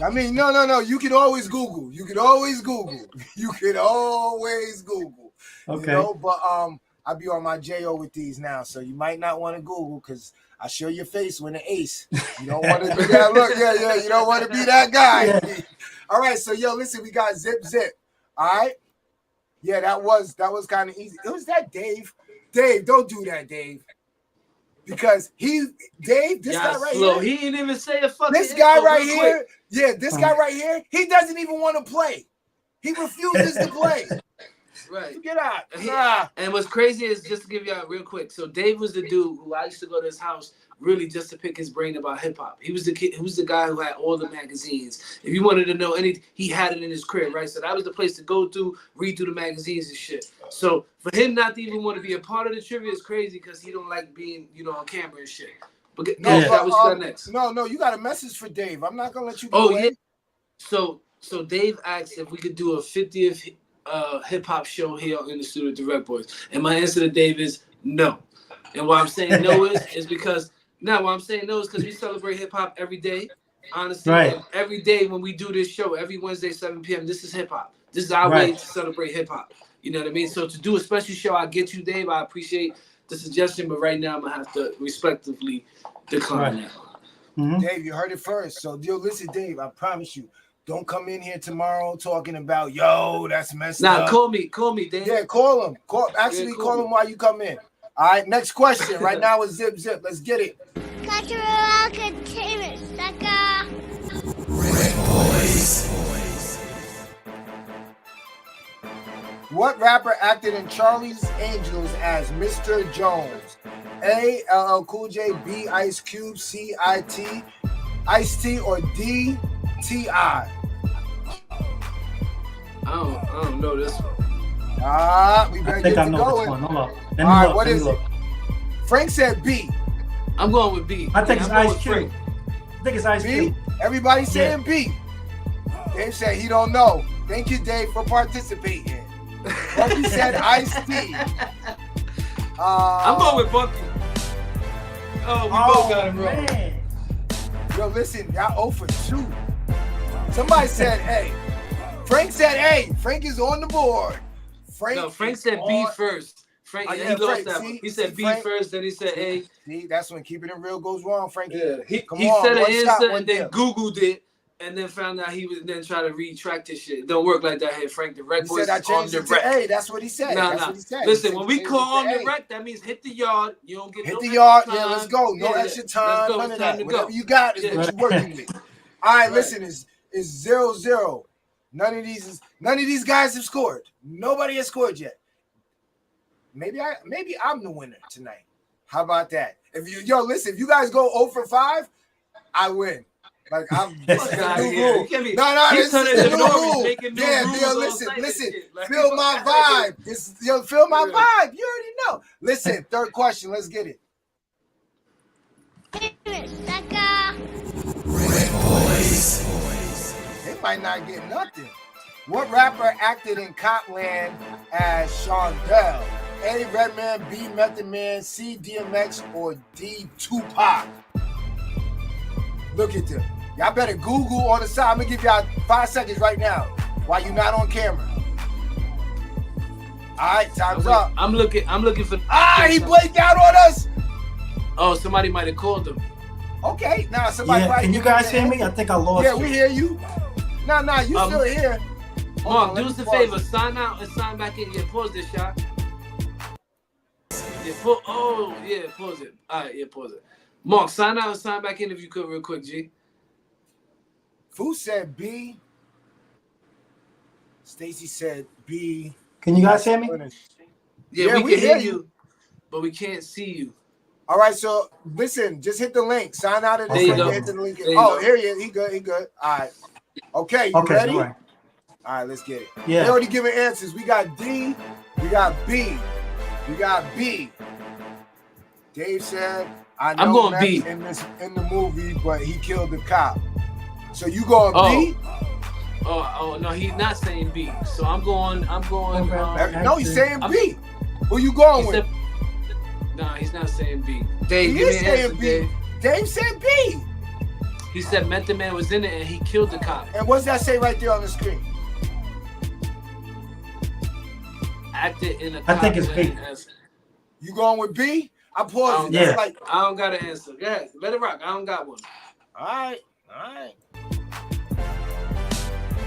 I mean, no. You can always Google. Okay. You know, but I'll be on my JO with these now, so you might not want to Google because I show your face when the ace. You don't want to be that look. Yeah. You don't want to be that guy. Yeah. All right, so yo, listen, we got zip. All right. Yeah, that was kind of easy. It was that Dave. Dave, don't do that, Dave. Because this guy right here. He didn't even say a fucking. This guy right here. Yeah, this guy right here. He doesn't even want to play. He refuses to play. Right. Get out. And what's crazy is, just to give you out real quick. So Dave was the dude who I used to go to his house really just to pick his brain about hip hop. He was the guy who had all the magazines. If you wanted to know anything, he had it in his crib, right? So that was the place to go to, read through the magazines and shit. So for him not to even want to be a part of the trivia is crazy because he don't like being, on camera and shit. But that was got next. No, you got a message for Dave. I'm not gonna let you go away. Yeah. So Dave asked if we could do a 50th hip hop show here in the studio at the RecBoys, and my answer to Dave is no. And why I'm saying no is because we celebrate hip hop every day. Honestly, right. And every day when we do this show, every Wednesday 7 p.m. This is hip hop. This is our way to celebrate hip hop. You know what I mean? So to do a special show, I get you, Dave. I appreciate the suggestion, but right now I'm gonna have to respectively decline that. Mm-hmm. Dave, you heard it first. So listen, Dave, I promise you. Don't come in here tomorrow talking about, yo, that's messed up. Call me, Dave. Yeah, call him. Call him while you come in. All right, next question. Right now is zip. Let's get it. Cultural entertainment. RecBoys. What rapper acted in Charlie's Angels as Mr. Jones? A, LL Cool J, B, Ice Cube, C, Ice-T, or D, T.I.? I don't know this one. We better I think get I to know going. this one. Hold on. All right, what is it? Frank said B. I'm going with B. I think it's I'm going Ice with Cube. Frank. I think it's Ice B. Cube. Everybody saying B. Dave said he don't know. Thank you, Dave, for participating. Bucky said Ice-T. I'm going with Bucky. Oh, we both got it wrong. Man. Yo, listen, y'all 0 for 2. Somebody said A. Frank said A. Frank is on the board. Frank said B first. Frank, Oh, he yeah, lost Frank, that see? one. He said See, B Frank? first, then he said A. See, that's when keeping it real goes wrong, Frankie. Yeah, he Come said on, an one shot, answer one and then dip. Googled it and then found out he was then try to retract his shit. It don't work like that here, Frank. The He RecBoys said I is on changed the it to rec. A. That's what he said. That's what he said. Listen, He when said we change call it to the A. rec, that means hit the yard. You don't get Hit no the extra yard. time. Yeah, let's go. No extra Let's time. go. None It's of time that. to Whatever go. you got is what you're working with. All right, Right. listen, is 0-0. None of these guys have scored. Nobody has scored yet. Maybe I'm the winner tonight. How about that? If you guys go 0 for 5, I win. Like I'm this is the new rule. No, this is the new rule. Yeah, listen. Feel my vibe. Feel my vibe. You already know. Listen, third question. Let's get it. They might not get nothing. What rapper acted in Copland as Shondell? A. Redman, B. Method Man, C. DMX, or D. Tupac? Look at them. Y'all better Google on the side. I'm gonna give y'all 5 seconds right now while you're not on camera. All right, time's up. I'm looking for. He blanked out on us. Oh, somebody might have called him. Okay, now somebody. Yeah, can you guys hear me? I think I lost. Yeah, we hear you. Nah, you still here. Mark, do us a favor. Sign out and sign back in. Yeah, pause this shot. Yeah, pause it. All right, yeah, pause it. Mark, sign out and sign back in if you could real quick, G. Fu said B. Stacy said B. Can you guys hear me? Yeah, we can hear you, but we can't see you. All right, so listen, just hit the link. Sign out of this link. Hit the link. Here he is. He good. All right. Okay, you ready? Right. All right, let's get it. Yeah. They already given answers. We got D. We got B. We got B. Dave said, I know I'm going Mac B. in the movie, but he killed the cop. So you going B? Oh no, he's not saying B. So I'm going. No, he's saying B. Who you going with? Nah, he's not saying B. Dave, He give me is an saying answer, B. Dave. Dave said B. He said Method Man was in it and he killed the cop. And what's that say right there on the screen? Acted in a I think cop it's B. You going with B? I paused it. Yeah. Like, I don't got an answer. Yeah, let it rock. I don't got one. all right.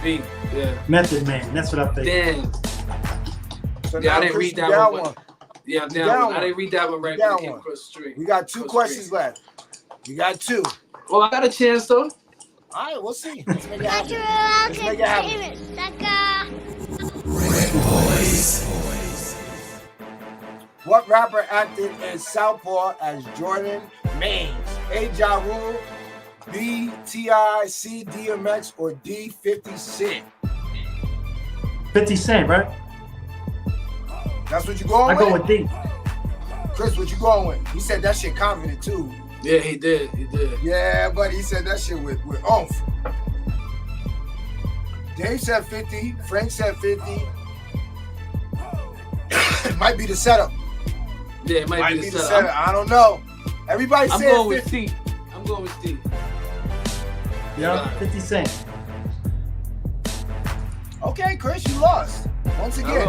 B. Yeah. Method Man. That's what I think. Damn. So Yeah, now I didn't Chris, read you that down one. Yeah, I'm down down. one. I didn't read that one right Down when it came one. across the street. We got 2 questions left. You got 2. Well, I got a chance though. All right, we'll see. Let's make it happen. Let's make it happen. What rapper acted in Southpaw as Jordan Maines? A. Ja Rule, B. T.I., C. DMX, or D. 50 Cent? 50 Cent, right? That's what you going I with? go with D. Chris, what you going with? He said that shit confident too. Yeah, he did. Yeah, but he said that shit with oomph. Dave said 50. Frank said 50. It might be the setup. Yeah, it might be the setup. I don't know. Everybody I'm said going 50. with C. I'm going with C. Yeah, 50 Cent. Okay, Chris, you lost. Once again.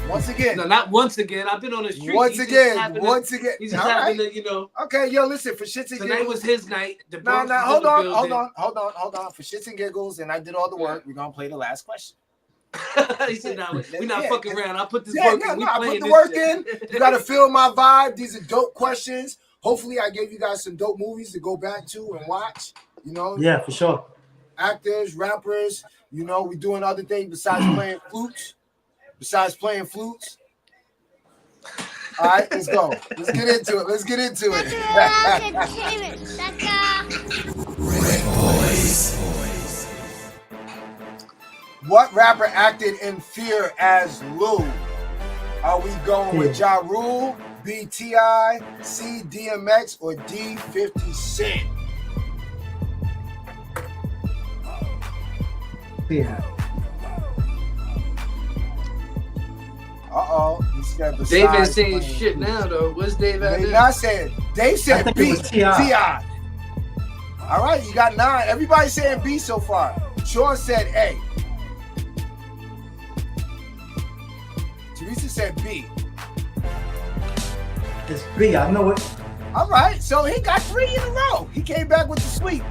Once again. No, not once again. I've been on the street. Once again. He's just All having right. to, you know. Okay, yo, listen, for shits and Tonight giggles. was his night. The No, Bronx was in hold the on. building. For shits and giggles, and I did all the work. We're gonna play the last question. He said, "No, we're not fucking around. I put this Yeah, work in. We I playing put the this work shit." in. You gotta feel my vibe. These are dope questions. Hopefully, I gave you guys some dope movies to go back to and watch. You know, Yeah, for sure. actors, rappers. You know, we doing other things besides playing flutes. All right, let's go. Let's get into it. What rapper acted in Fear as Lou? Are we going with Ja Rule, B, T.I., C, DMX, or D, 50 Cent? Yeah. Uh-oh. He said Dave ain't besides saying playing shit Boots. now though. What's Dave at They now? not saying. They I said think it B, was T.I. T.I. All right, you got 9. Everybody's saying B so far. Sean said A. Teresa said B. It's B. I know it. All right, so he got 3 in a row. He came back with the sweep.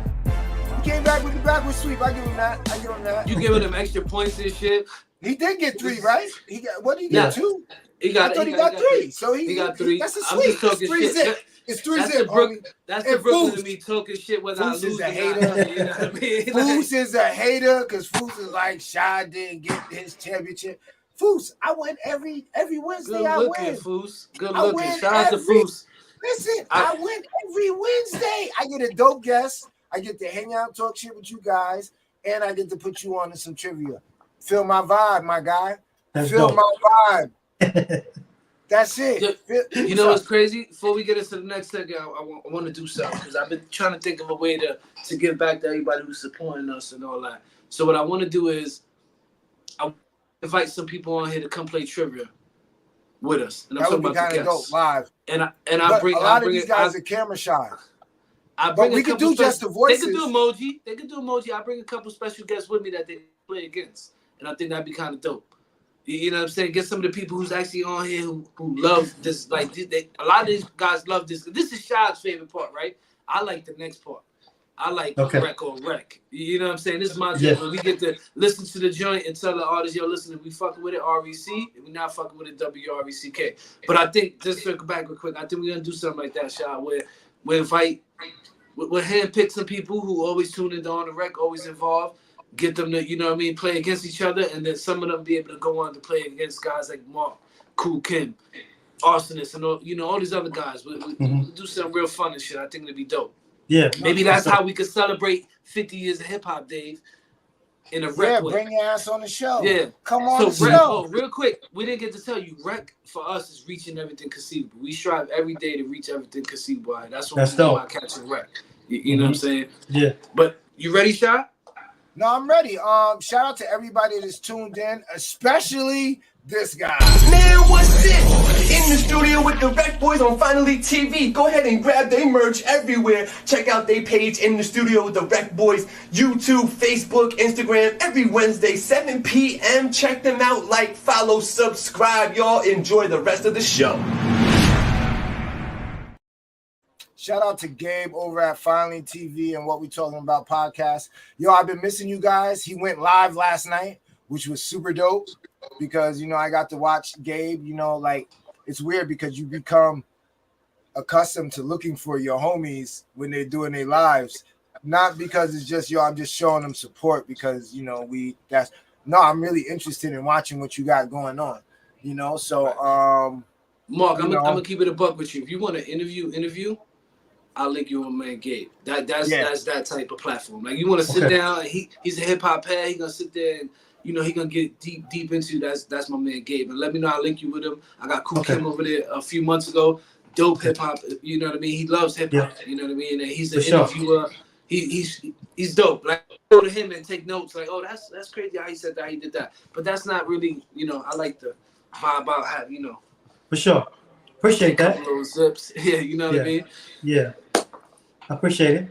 He came back with the backward sweep. I give him that. You giving him extra points and shit? He did get 3, right? He got, what did he Yeah. get? 2? He got. I thought he got 3. So he got 3. That's a I'm sweep. just talking It's 3 shit. zip. It's 3 That's zip, the Brook. homie. That's And the Brooklyn Foos. of me talking shit whether I Foos lose is or a not. hater. You know what I mean? Foos is a hater because Foos is like, Shy didn't get his championship. Foos, I win every Wednesday. Good I looking, win. Foos. Good I looking. win Shout out to every- Foos. Listen, I win every Wednesday. I get a dope guest. I get to hang out, talk shit with you guys, and I get to put you on to some trivia. Feel my vibe, my guy. That's Feel dope. my vibe. That's it. You know what's crazy? Before we get into the next segment, I want to do something because I've been trying to think of a way to give back to everybody who's supporting us and all that. So what I want to do is I invite some people on here to come play trivia with us. And I'm That would talking be about kind the of guests. dope live. And I But bring a lot I of bring these it, guys are camera shy. I But bring we a could couple do just the voices. They could do emoji. They could do emoji. I bring a couple special guests with me that they play against, and I think that'd be kind of dope. You know what I'm saying? Get some of the people who's actually on here who love this. Like a lot of these guys love this. This is Shad's favorite part, right? I like the next part. I like Rec or Rec. You know what I'm saying? This is my joint. When we get to listen to the joint and tell the artist, yo, listen, if we fucking with it, REC, if we not fucking with it, WRECK. But I think, just circle back real quick, I think we're going to do something like that, Shad, where we invite, we'll handpick some people who always tune into On The Rec, always involved, get them to, you know what I mean, play against each other, and then some of them be able to go on to play against guys like Mark, Cool Kim, Arsonist, and all, you know, all these other guys. We'll do something real fun and shit. I think it'd be dope. Yeah. Maybe that's how we could celebrate 50 years of hip hop, Dave. In a rec way. Bring your ass on the show. Yeah. Come on the Rec, show. real quick, we didn't get to tell you, Rec for us is reaching everything conceivable. We strive every day to reach everything conceivable. That's what we do by catching Rec. You know what I'm saying? Yeah. But you ready, Shot? No, I'm ready. Shout out to everybody that's tuned in, especially this guy. Man, what's this? In the studio with the RecBoys on Finally TV. Go ahead and grab their merch everywhere. Check out their page In the Studio with the RecBoys. YouTube, Facebook, Instagram. Every Wednesday, 7 p.m. Check them out. Like, follow, subscribe. Y'all enjoy the rest of the show. Shout out to Gabe over at Finally TV and What We Talking About podcast. Yo, I've been missing you guys. He went live last night, which was super dope because, you know, I got to watch Gabe. You know, like, it's weird because you become accustomed to looking for your homies when they're doing their lives. Not because it's just, yo, I'm just showing them support because, you know, I'm really interested in watching what you got going on, you know? So, Mark, I'm going to keep it a buck with you. If you want to interview, I'll link you on man Gabe. That's that type of platform. Like, you want to sit down, and he's a hip hop head. He's gonna sit there and, you know, he gonna get deep into that's my man Gabe. And let me know, I'll link you with him. I got Cool Kim over there a few months ago. Dope hip hop, you know what I mean? He loves hip hop, you know what I mean? And he's an interviewer. He's dope. Like, go to him and take notes. Like, oh, that's crazy how he said that, he did that. But that's not really, you know, I like the vibe about how, you know. For sure. Appreciate that. Little zips. Yeah, you know what I mean? Yeah. I appreciate it.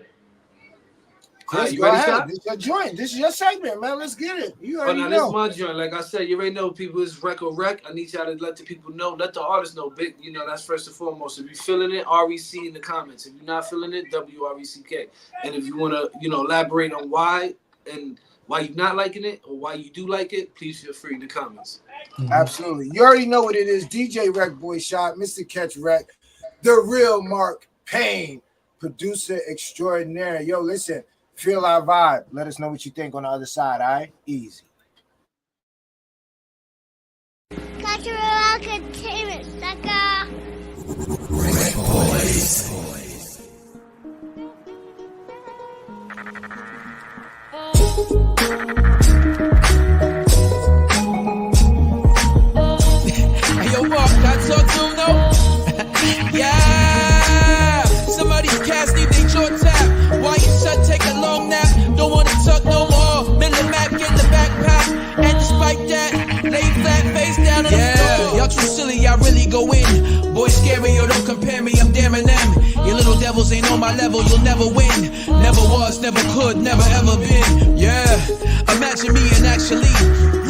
Chris, you go ready, ahead. Scott? This is your joint. This is your segment, man. Let's get it. You already This know. is my joint. Like I said, you already know people is Rec or Rec. I need y'all to let the people know, let the artists know. Big, you know, that's first and foremost. If you're feeling it, REC in the comments. If you're not feeling it, WRECK. And if you want to, you know, elaborate on why and why you're not liking it or why you do like it, please feel free in the comments. Absolutely. You already know what it is. DJ RecBoy Shot, Mr. Catch Rec, the real Mark Payne, producer extraordinaire. Yo, listen, feel our vibe. Let us know what you think on the other side, all right? Easy. Cultural entertainment, sucker. Hey, yo, Mark, can I talk to him, though? my level, you'll never win. Never was, never could, never ever been. Yeah, imagine me and actually,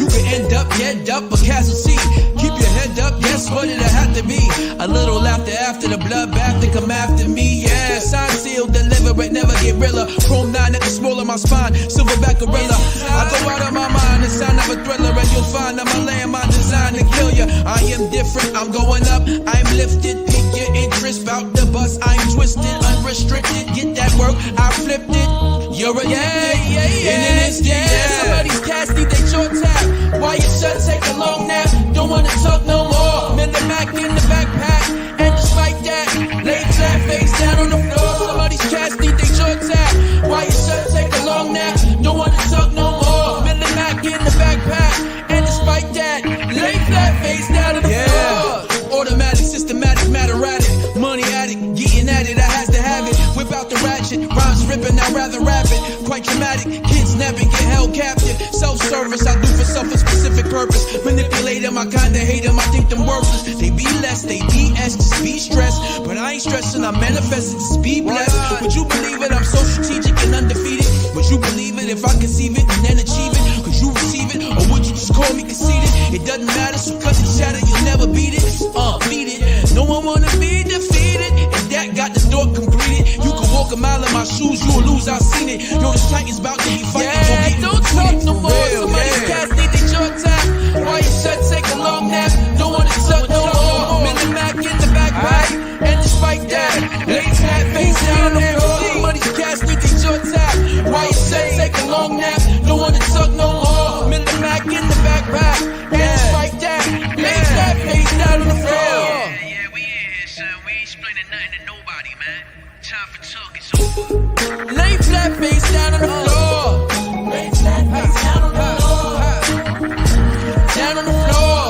you could end up dead up a casualty. Keep your head up, guess what it'll have to be. A little laughter after the bloodbath to come after me. Yeah, sign sealed, deliver it, never get realer. Chrome 9 at the small of my spine, silverback gorilla. I go out of my mind, the sound of a thriller, and you'll find that my landmine designed to kill you. I am different, I'm going up, I'm lifted. Pick your interest, bout the bus, I'm twisted, unrestricted. Get that work, I flipped it. You're a in an instant, somebody's cast need they short tap. Why you shut, take a long nap? Don't wanna talk no more. Miller Mac in the backpack, and despite that, lay flat face down on the floor. Somebody's cast need they short tap. Why you shut, take a long nap? Don't wanna talk no more. Miller Mac in the backpack, and despite that, lay flat face down on the floor. Automatic, systematic, matter-ratic, money addict, getting at it, I has to have it. Whip out the ratchet, rhymes ripping, I rather rapid. Quite dramatic, kids never get held captive. Self-service, I do for self a specific purpose. Manipulate them, I kinda hate them, I think them worthless. They be less, they be S, just be stressed. But I ain't stressing, I'm manifesting, just be blessed. Would you believe it, I'm so strategic and undefeated? Would you believe it if I conceive it and then achieve it? Could you receive it, or would you just call me conceited? It doesn't matter, so cut the chatter, you'll never beat it. Beat it, no one wanna be defeated. And that got the thought completed. You could walk a mile in my shoes, you'll lose, I've seen it. Yo, this Titan's about to be fighting. Yeah, don't talk no more. Somebody's cast need they short time. Why you shut, take a long nap? Don't wanna suck no more. Miller Mac in the backpack, and despite that, lay flat face down on the floor. Somebody's cast need they short time. Why you shut, take a long nap? Don't wanna suck no more. Miller Mac in the backpack, and despite that, lay flat face down on the floor. Lay flat face down on the floor. Lay flat face down on the floor. Down on the floor.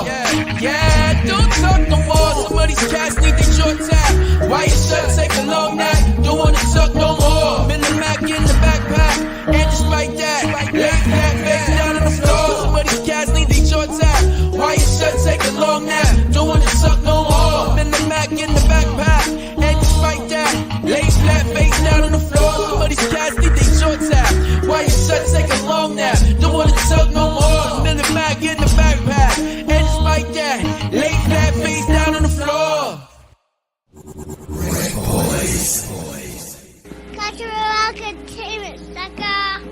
Yeah, don't talk no more. Somebody's cast need they short tap. Why you shut, take a long nap? Don't wanna talk no more. Miller Mac in the backpack, and despite that, lay flat face down on the floor. Somebody's cast need they short tap. Why you shut, take a long nap? Don't wanna talk no more. Miller Mac in the backpack, and despite that, lay flat face down on the floor. Somebody's cast need they short tap. Why you shut, take a long nap? Don't wanna talk no more. Miller Mac in the backpack, and despite that, lay flat face down on the floor. Cultural entertainment, sucker.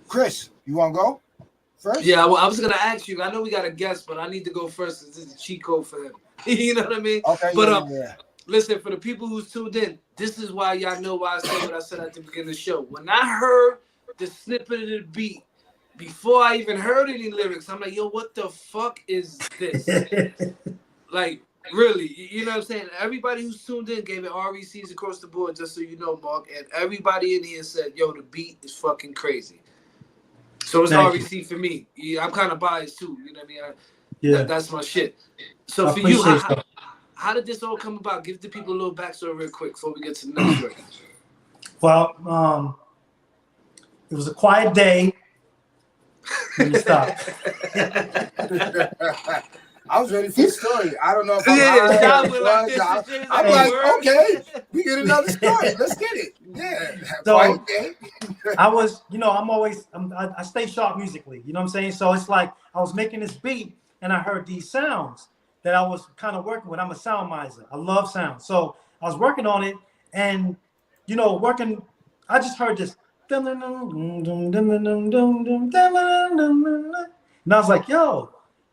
Chris, you want to go first? Yeah, well, I was gonna ask you. I know we got a guest, but I need to go first. This is a cheat code for him. You know what I mean? Okay. But yeah. listen, for the people who's tuned in, this is why y'all know why I said what I said at the beginning of the show. When I heard the snippet of the beat, before I even heard any lyrics, I'm like, yo, what the fuck is this? Like, really, you know what I'm saying? Everybody who's tuned in gave it RECs across the board, just so you know, Mark. And everybody in here said, yo, the beat is fucking crazy. So it's REC for me. Yeah, I'm kind of biased too. You know what I mean? That's my shit. So for you, how did this all come about? Give the people a little backstory real quick before we get to the next record. Well, it was a quiet day. Let me stop. I was ready for the story. I don't know if I'm like, okay, we get another story. Let's get it. Yeah. So I was, I stay sharp musically. You know what I'm saying? So it's like I was making this beat and I heard these sounds that I was kind of working with. I'm a sound miser. I love sound. So I was working on it and, I just heard this. And I was like, yo,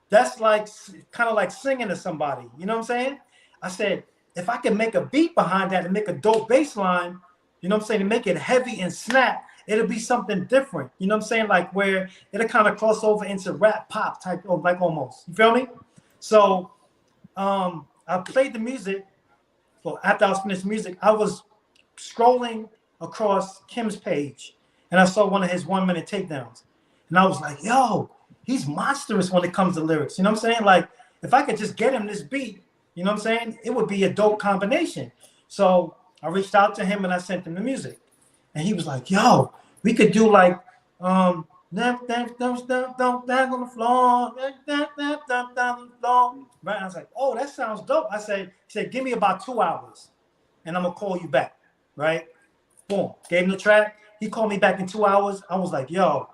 that's like kind of like singing to somebody. You know what I'm saying? I said, if I can make a beat behind that and make a dope bass line, you know what I'm saying, and make it heavy and snap, it'll be something different. You know what I'm saying? Like where it'll kind of cross over into rap pop type of like almost. You feel me? So I played the music. Well, after I was finished music, I was scrolling across Kim's page and I saw one of his 1 minute takedowns. And I was like, yo, he's monstrous when it comes to lyrics. You know what I'm saying? Like, if I could just get him this beat, you know what I'm saying? It would be a dope combination. So I reached out to him and I sent him the music. And he was like, yo, we could do like Down on the floor. Down on the floor. Right? I was like, oh, that sounds dope. He said, give me about 2 hours and I'm going to call you back. Right? Boom. Gave him the track. He called me back in 2 hours. I was like, yo,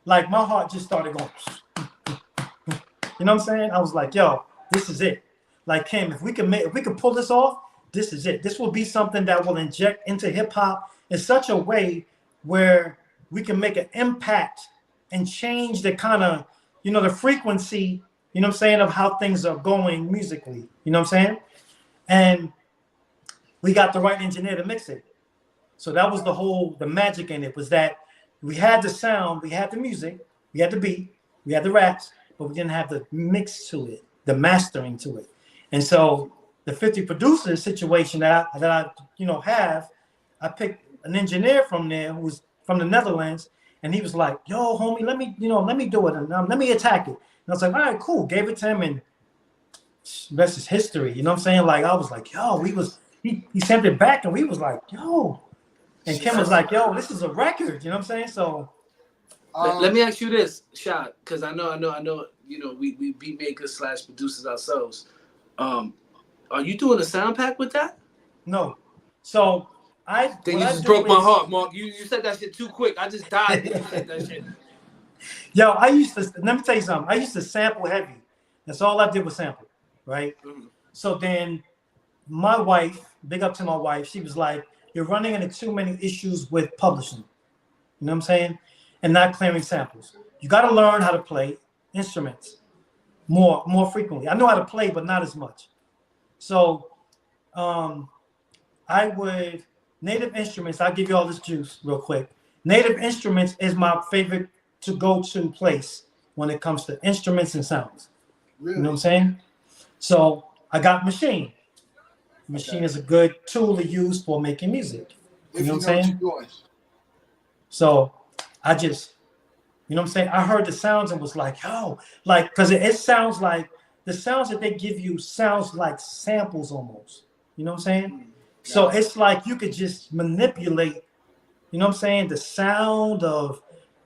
like my heart just started going. You know what I'm saying? I was like, yo, this is it. Like Kim, if we can pull this off, this is it. This will be something that will inject into hip hop in such a way where we can make an impact and change the kind of, the frequency, you know what I'm saying, of how things are going musically. You know what I'm saying? And we got the right engineer to mix it. So that was the magic in it, was that we had the sound, we had the music, we had the beat, we had the raps, but we didn't have the mix to it, the mastering to it. And so the 50 producers situation that I have, I picked an engineer from there who was from the Netherlands, and he was like, yo, homie, let me do it, and let me attack it. And I was like, all right, cool. Gave it to him, and that's his history. You know what I'm saying? Like, I was like, yo, he sent it back, and we was like, yo. And Kim was like, yo, this is a record. You know what I'm saying? So let me ask you this, Shot, because I know, we beat makers / producers ourselves. Are you doing a sound pack with that? No. So you just broke my heart, Mark. You said that shit too quick. I just died when you said that shit. Yo, let me tell you something. I used to sample heavy. That's all I did was sample, right? Mm-hmm. So then my wife, big up to my wife, she was like, you're running into too many issues with publishing. You know what I'm saying? And not clearing samples. You got to learn how to play instruments more frequently. I know how to play, but not as much. So Native Instruments, I'll give you all this juice real quick. Native Instruments is my favorite to go-to place when it comes to instruments and sounds. Really? You know what I'm saying? So I got Machine. Machine is a good tool to use for making music. You know what I'm saying? So I just, you know what I'm saying? I heard the sounds and was like, yo, like, because it sounds like, the sounds that they give you sounds like samples almost. You know what I'm saying? Yeah. So it's like you could just manipulate, you know what I'm saying, the sound of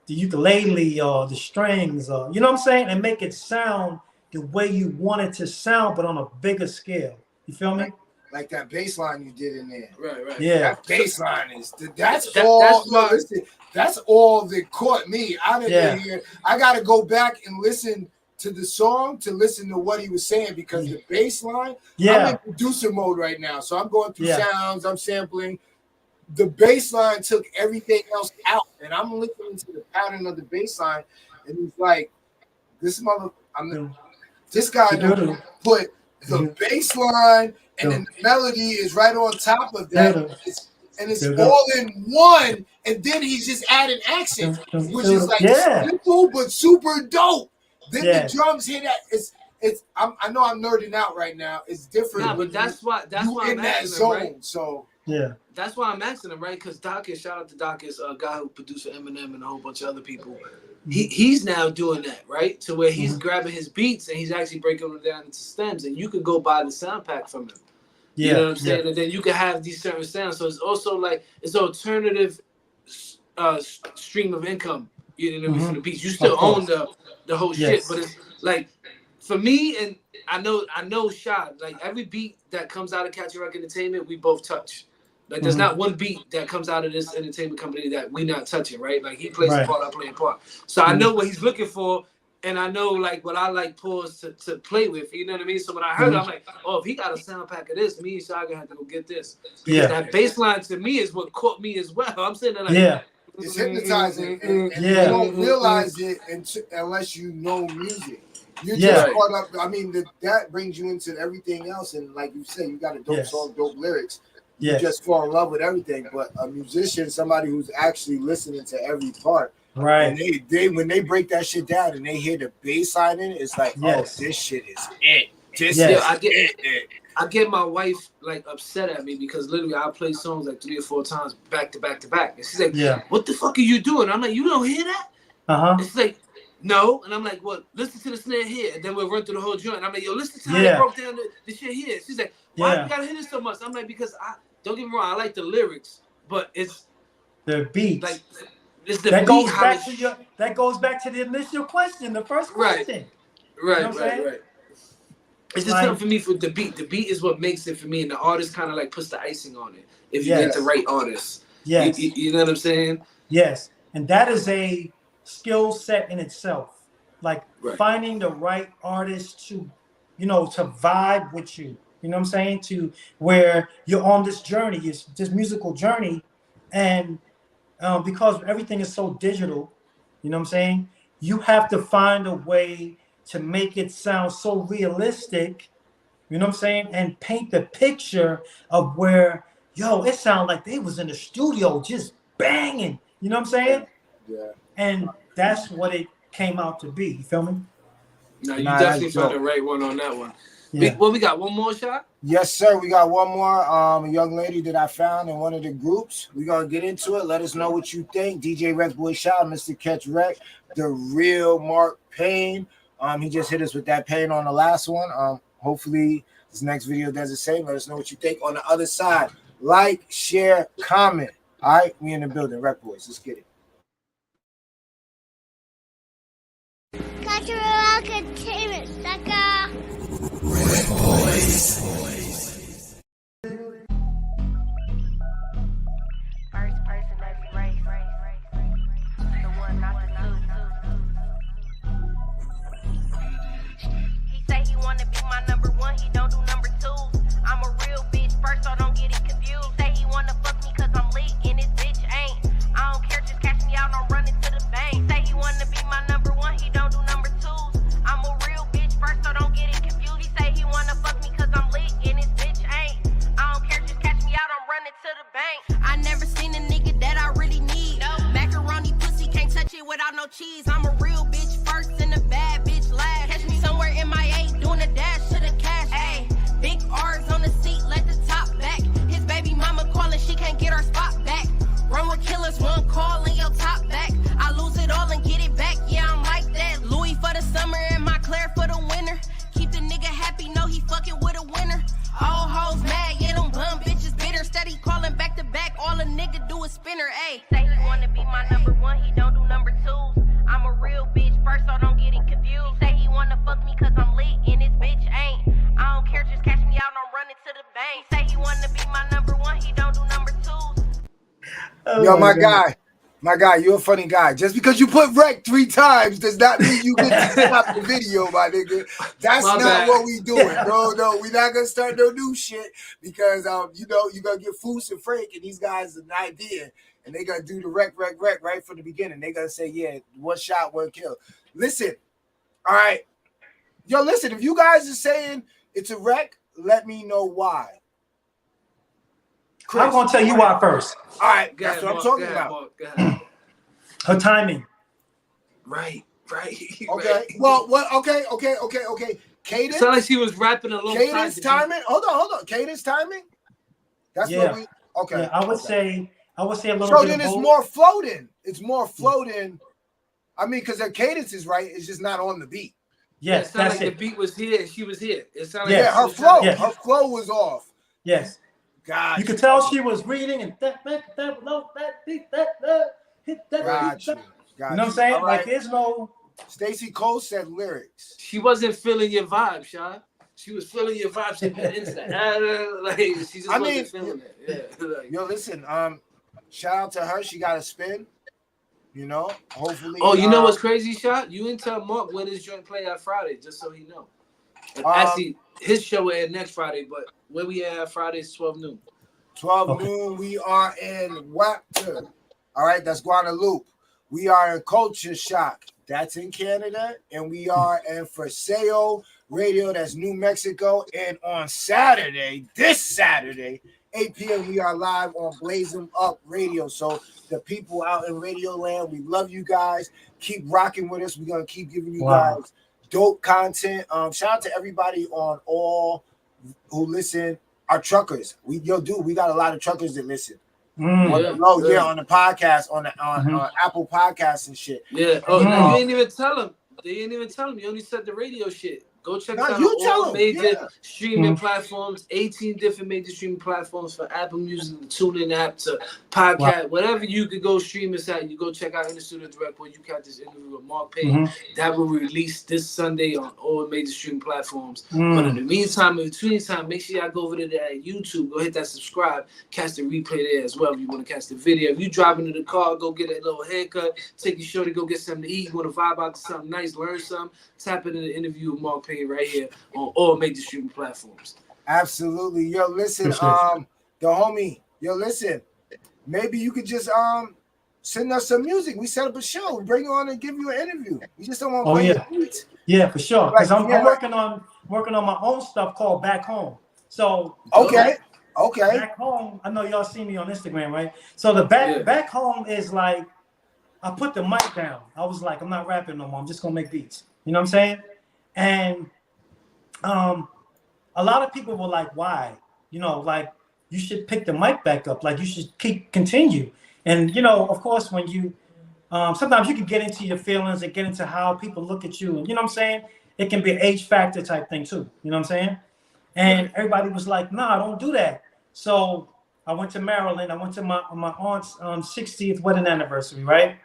the ukulele or the strings, or, you know what I'm saying, and make it sound the way you want it to sound, but on a bigger scale. You feel me? Like that bass line you did in there. Right. Yeah. That bass line that's all that caught me out of here. I got to go back and listen to the song to listen to what he was saying, because the bass line, I'm in producer mode right now. So I'm going through sounds, I'm sampling. The bass line took everything else out, and I'm listening to the pattern of the bass line, and he's like, this guy put the bass line, and then the melody is right on top of that, and it's all in one, and then he's just adding accents, which is like simple but super dope. Then the drums hit that. I know I'm nerding out right now. It's different. Nah, but that's why I'm in that zone. Right? So that's why I'm asking him, right? Because Dawkins, shout out to Dawkins, a guy who produced Eminem and a whole bunch of other people. He's now doing that, right? To where he's grabbing his beats and he's actually breaking them down into stems, and you could go buy the sound pack from him. You know what I'm saying? And then you can have these certain sounds. So it's also like it's an alternative stream of income. You know, for the beats. You still own the whole shit, but it's like for me, and I know Shot, like every beat that comes out of Catch Your Rock Entertainment, we both touch. Like there's not one beat that comes out of this entertainment company that we not touching, right? Like he plays a part, I play a part. So I know what he's looking for, and I know like what I like pause to play with. You know what I mean? So when I heard it, I'm like, oh, if he got a sound pack of this, me and Shot gonna have to go get this. Because that bass line to me is what caught me as well. I'm sitting there like, it's hypnotizing, and you don't realize it unless you know music. You're just caught up. I mean, that brings you into everything else, and like you said, you got a dope song, dope lyrics. You just fall in love with everything. But a musician, somebody who's actually listening to every part, and they when they break that shit down and they hear the bass line in it, it's like, oh, this shit is it. I get my wife like upset at me because literally I play songs like 3 or 4 times back to back to back, and she's like, "What the fuck are you doing?" I'm like, "You don't hear that?" It's like, "No," and I'm like, "Well, listen to the snare here," and then we'll run through the whole joint. I'm like, "Yo, listen to how they broke down the shit here." She's like, "Why you gotta hit it so much?" I'm like, "Because don't get me wrong, I like the lyrics, but it's the beat. Like It's the that beat. goes How back it- to your. That goes back to the initial question, the first Right. question. Right, You know what I'm saying? right. It's just Like- something for me for the beat. The beat is what makes it for me, and the artist kind of like puts the icing on it. If you get the right artist, Yes. You know what I'm saying? Yes, and that is a skill set in itself. Like Right. finding the right artist to, you know, to vibe with you. You know what I'm saying? To where you're on this journey, it's this musical journey, and because everything is so digital, you know what I'm saying? You have to find a way to make it sound so realistic, you know what I'm saying? And paint the picture of where, yo, it sounded like they was in the studio just banging, you know what I'm saying? Yeah. And that's what it came out to be. You feel me? No, you Nah, definitely that's found dope. the right one on that one. Yeah. We got one more shot? Yes, sir. We got one more. A young lady that I found in one of the groups. We're gonna get into it. Let us know what you think. DJ RecBoys shout, Mr. Catch Rec, the real Mark Payne. He just hit us with that pain on the last one. Hopefully this next video does the same. Let us know what you think on the other side. Like, share, comment. All right, we in the building. RecBoys, let's get it. Cultural Entertainment, sucker. First person that's race. The one, not the two. He say he wanna be my number one, he don't do number two. I'm a real bitch first, so don't get it confused. Say he wanna fuck me cause I'm lit and this bitch ain't. I don't care, just cash me out, I'm running to the bank. Say he wanna be my number one, he don't do number twos. I'm a real bitch first, so don't get it confused. He say he wanna fuck me cause I'm lit and this bitch ain't. I don't care, just cash me out, I'm running to the bank. I never seen a nigga that I really need. Macaroni pussy, can't touch it without no cheese. I'm a real bitch first and a bad bitch last. Catch me somewhere in my eight doing a dash to the cash. Ayy, big R's on the seat, let the top back. His baby mama calling, she can't get her spot back. Run with killers, one call and your top back. I lose it all and get it back, yeah, I'm like that. Louis for the summer and my Claire for the winter. Keep the nigga happy, know he fucking with a winner. All hoes mad, yeah, them bum bitches bitter. Steady calling back to back, all a nigga do is spinner, ayy. Say he wanna be my number one, he don't do number twos. I'm a real bitch first, so don't get it confused. Say he wanna fuck me cause I'm lit and this bitch ain't. I don't care, just cash me out, I'm running to the bank. Say he wanna be my number one, he don't do number twos. Yo, my guy, you're a funny guy. Just because you put Rec 3 times does not mean you get to stop the video, my nigga. That's My not bad. what we doing. No, we're not gonna start no new shit because you know you're gonna get Foos and Frank and these guys an idea and they gonna do the rec right from the beginning. They gonna say, yeah, one shot, one kill. Listen, all right, yo, listen. If you guys are saying it's a rec, let me know why. Chris, I'm gonna tell you why first. all right, Go that's ahead, what I'm Mark, talking go ahead, about. Mark, go ahead. Her timing. Right. Okay. Right. Well, what? Okay. Cadence. It's not like she was rapping alongside Cadence the timing. Hold on. Cadence timing. That's Yeah. what we. Okay. Yeah, I would say a little So bit then of it's both. more floating. It's more floating. I mean, because the cadence is right. It's just not on the beat. Yes, It sounded that's like it. the beat was here and she was here. It sounded Yes. Yeah, like her flow. Yes. Her flow was off. Yes. God. You could tell she was reading and that low, that beat, that hit that Got beat. you. That. Got You know what I'm saying? All Like right. there's no. Stacey Cole said lyrics. she wasn't feeling your vibe, Sean. She was feeling your vibe. She got instant. Like she just wasn't feeling it. Yeah. Like, Yo, listen. Shout out to her. She got a spin. You know, hopefully. oh, you know what's crazy, Shot? You didn't tell Mark when his joint play at Friday, just so he know. And actually, his show will air next Friday, but where we at Friday is 12 noon. 12 noon, we are in Wapton. All right, that's Guadalupe. We are in Culture Shock. That's in Canada. And we are in Forseo Radio. That's New Mexico. And on Saturday, this Saturday, 8 p.m., we are live on Blaze 'em Up Radio. So the people out in Radio Land, we love you guys. Keep rocking with us. We're going to keep giving you guys dope content. Shout out to everybody on all who listen. Our truckers, we got a lot of truckers that listen. On the podcast, on Apple Podcasts and shit. Yeah. Oh, no, you ain't even tell him. They ain't even tell him. You only said the radio shit. Go check Nah, us out you on tell all 'em, major yeah. streaming platforms, 18 different major streaming platforms for Apple Music, the TuneIn app to podcast, whatever you could go stream us at. You go check out In the Studio Direct where you catch this interview with Mark Payne. That will release this Sunday on all major streaming platforms. But in the meantime, in between time, make sure y'all go over to that YouTube. Go hit that subscribe. Catch the replay there as well if you want to catch the video. If you driving in the car, go get a little haircut. Take your shorty, go get something to eat. You want to vibe out to something nice, learn something. Tap into the interview with Mark Payne right here on all major streaming platforms. Absolutely. Yo, listen, the homie, yo, listen, maybe you could just send us some music. We set up a show, bring you on and give you an interview. You just don't want to play your beats. Yeah, for sure. Because Like, I'm working on my own stuff called Back Home. So okay. Back Home, I know y'all see me on Instagram, right? So the back home is like, I put the mic down. I was like, I'm not rapping no more. I'm just gonna make beats. You know what I'm saying? And a lot of people were like, why? You know, like, you should pick the mic back up. Like, you should continue. And, you know, of course, when you, sometimes you can get into your feelings and get into how people look at you. And, you know what I'm saying? It can be an age factor type thing too. You know what I'm saying? And everybody was like, nah, don't do that. So I went to Maryland. I went to my aunt's 60th wedding anniversary, right?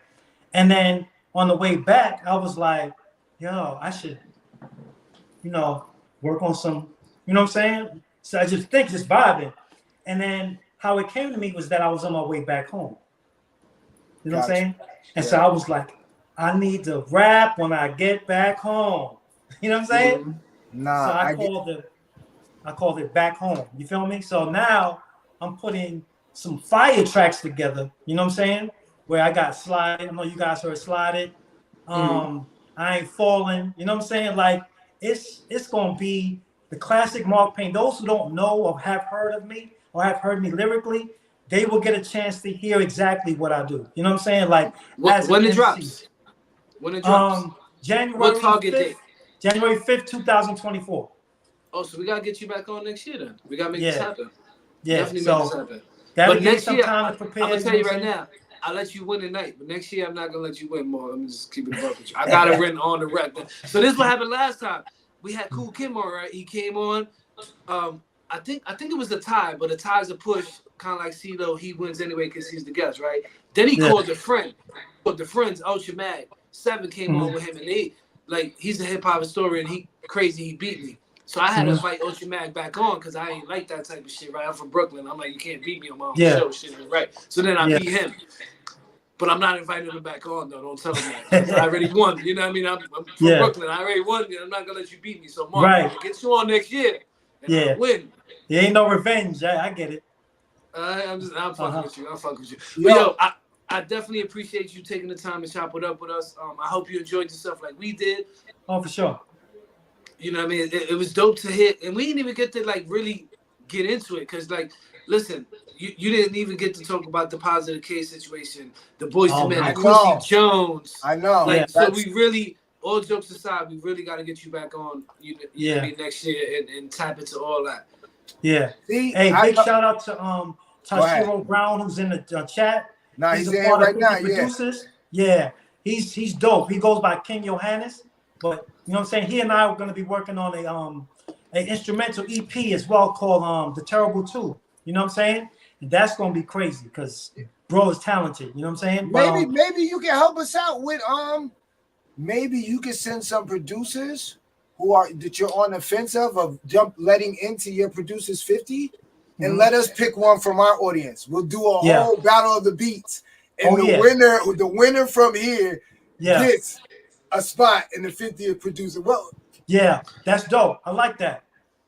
And then on the way back, I was like, yo, I should, you know, work on some, you know what I'm saying? So I just vibing. And then how it came to me was that I was on my way back home. You know what I'm saying? And so I was like, I need to rap when I get back home. You know what I'm saying? Nah, so I called it Back Home. You feel me? So now I'm putting some fire tracks together. You know what I'm saying? Where I got Slide. I know you guys heard Slide It. I Ain't Falling. You know what I'm saying? Like, it's gonna be the classic Mark Payne. Those who don't know or have heard of me or have heard me lyrically, they will get a chance to hear exactly what I do. You know what I'm saying? Like, when it drops. When it drops. January what target 5th, date? January 5th, 2024. Oh, so we gotta get you back on next year then. We gotta make this happen. Yeah, Definitely make this happen. But next year, I'm gonna tell you right now, I'll let you win tonight. But next year, I'm not gonna let you win more. I'm just keeping it up with you. I gotta win on the rep. So this is what happened last time. We had Cool Kim on, right? He came on. I think it was the tie, but the tie's a push, kind of like CeeLo. He wins anyway because he's the guest, right? Then he called the friend. But the friends, Ultra Mag, 7 came on with him, and he's a hip hop historian. He crazy. He beat me. So I had to fight Ultra Mag back on because I ain't like that type of shit, right? I'm from Brooklyn. I'm like, you can't beat me on my own show, shit, right? So then I beat him. But I'm not inviting him back on, though. Don't tell him that. I already won. You know what I mean? I'm from Brooklyn. I already won. I'm not going to let you beat me. So, Mark, I'm going to get you on next year. And I'll win. There ain't no revenge. I get it. I'm fucking with you. I'm fucking with you. But, yo, I definitely appreciate you taking the time to chop it up with us. I hope you enjoyed yourself like we did. Oh, for sure. You know what I mean? It was dope to hit. And we didn't even get to, like, really get into it. Because, like, listen, you didn't even get to talk about the Positive K situation, the Boys to Men, Quincy Jones. I know. Like, so we really, all jokes aside, we really got to get you back on you know, next year and tap into all that. Yeah. See, hey, big shout out to Tashiro Brown, who's in the chat. Nah, he's in right now. Producers. Yeah, he's dope. He goes by King Johannes, but you know what I'm saying. He and I are going to be working on a instrumental EP as well called The Terrible Two. You know what I'm saying? And that's going to be crazy because bro is talented. You know what I'm saying? Maybe you can help us out with maybe you can send some producers that you're on the fence of letting into your producers 50 and let us pick one from our audience. We'll do a whole battle of the beats. And the winner from here gets a spot in the 50th producer. Well, that's dope. I like that.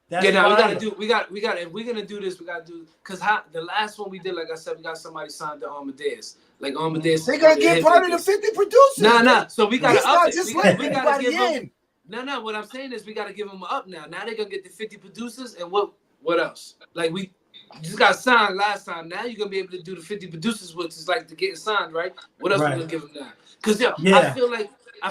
We gotta if we're gonna do this, we gotta do because the last one we did, like I said, we got somebody signed to Amadeus. Like Amadeus, they're gonna get part of the 50 producers. Nah. So we gotta up it. We gotta give them. No. What I'm saying is we gotta give them up now. Now they're gonna get the 50 producers, and what else? Like we just got signed last time. Now you're gonna be able to do the 50 producers, which is like the getting signed, right? What else we gonna give them now? Because I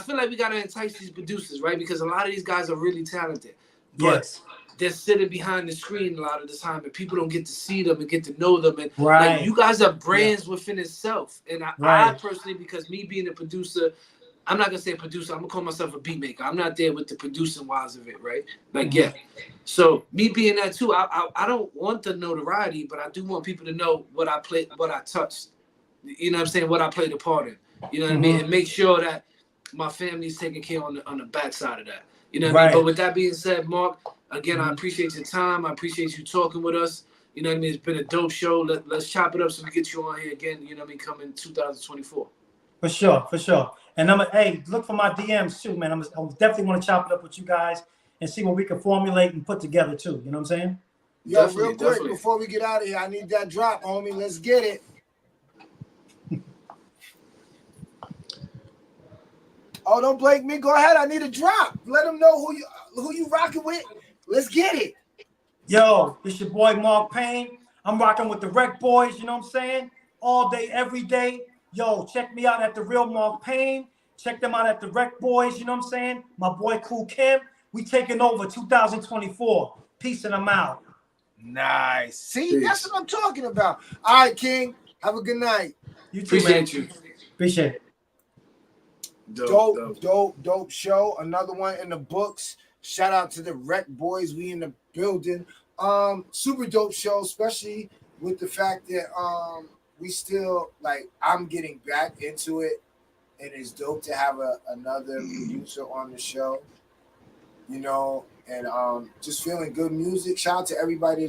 feel like we gotta entice these producers, right? Because a lot of these guys are really talented, but they're sitting behind the screen a lot of the time, and people don't get to see them and get to know them. And like, you guys are brands within itself. And I personally, because me being a producer, I'm not gonna say producer. I'm gonna call myself a beat maker. I'm not there with the producing wise of it, right? Like, yeah. So me being that too, I don't want the notoriety, but I do want people to know what I played, what I touched. You know what I'm saying? What I played a part in. You know what I mean? And make sure that my family's taken care on the backside of that. You know what I mean? But with that being said, Mark, again, I appreciate your time. I appreciate you talking with us. You know what I mean? It's been a dope show. Let's chop it up so we get you on here again. You know what I mean? Coming 2024. For sure. And hey, look for my DMs too, man. I definitely want to chop it up with you guys and see what we can formulate and put together too. You know what I'm saying? Yo, real quick, before we get out of here, I need that drop, homie. Let's get it. Oh, don't blame me. Go ahead. I need a drop. Let them know who you rocking with. Let's get it. Yo, it's your boy Mark Payne. I'm rocking with the RecBoys. You know what I'm saying? All day, every day. Yo, check me out at the real Mark Payne. Check them out at the RecBoys. You know what I'm saying? My boy Cool Kim. We taking over 2024. Peace and I'm out. Nice. See, that's what I'm talking about. All right, King. Have a good night. You too, Appreciate man. you. Appreciate it. Dope show. Another one in the books. Shout out to the RecBoys. We in the building. Super dope show, especially with the fact that we still like I'm getting back into it, and it's dope to have another producer on the show. You know, and just feeling good music. Shout out to everybody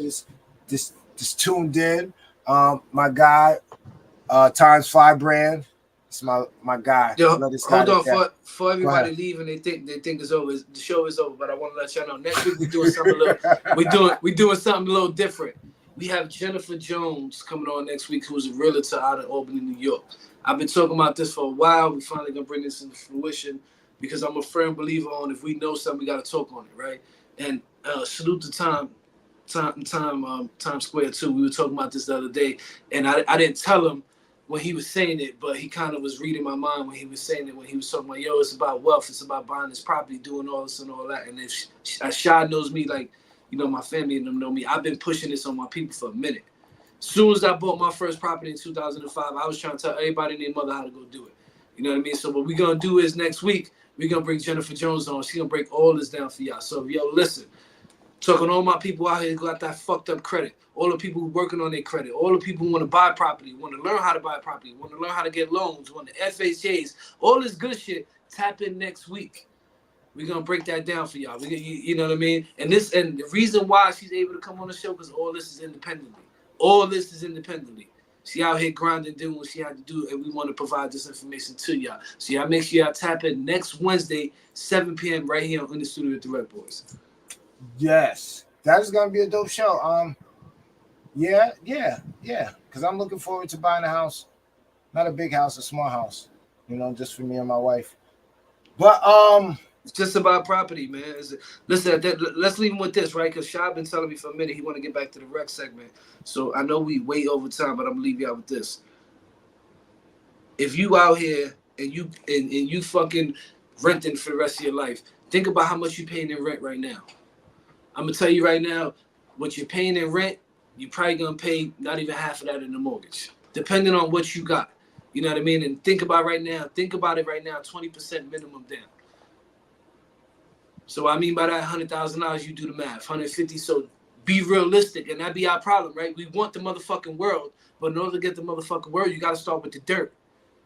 that's tuned in. My guy, Times 5 brand. It's my guy. Yo, hold on for everybody leaving. They think it's over. The show is over, but I want to let y'all know next week we're doing something we're doing something a little different. We have Jennifer Jones coming on next week, who's a realtor out of Albany, New York. I've been talking about this for a while. We finally gonna bring this into fruition because I'm a firm believer on if we know something, we gotta talk on it, right? And salute to Times Square too. We were talking about this the other day, and I didn't tell him when he was saying it, but he kind of was reading my mind when he was saying it, when he was talking about, yo, it's about wealth, it's about buying this property, doing all this and all that. And if Shad knows me, like, you know, my family and them know me, I've been pushing this on my people for a minute. As soon as I bought my first property in 2005, I was trying to tell everybody and their mother how to go do it. You know what I mean? So what we're going to do is next week, we're going to bring Jennifer Jones on. She's going to break all this down for y'all. So, yo, listen, talking to all my people out here who got that fucked up credit, all the people who working on their credit, all the people who want to buy property, want to learn how to buy property, want to learn how to get loans, want the FHAs, all this good shit, tap in next week. We're going to break that down for y'all. You know what I mean? And the reason why she's able to come on the show, because all this is independently. All this is independently. She out here grinding, doing what she had to do, and we want to provide this information to y'all. So y'all make sure y'all tap in next Wednesday, 7 p.m. right here in the studio with the RecBoys. Yes. That is going to be a dope show. Yeah. Because I'm looking forward to buying a house. Not a big house, a small house. You know, just for me and my wife. But it's just about property, man. Listen, let's leave him with this, right? Because Shab been telling me for a minute he want to get back to the rec segment. So I know we way over time, but I'm gonna leave y'all with this. If you out here and you fucking renting for the rest of your life, think about how much you're paying in rent right now. I'm gonna tell you right now, what you're paying in rent, you're probably gonna pay not even half of that in the mortgage, depending on what you got. You know what I mean? And think about it right now, 20% minimum down. So I mean by that $100,000, you do the math, 150. So be realistic, and that be our problem, right? We want the motherfucking world, but in order to get the motherfucking world, you got to start with the dirt.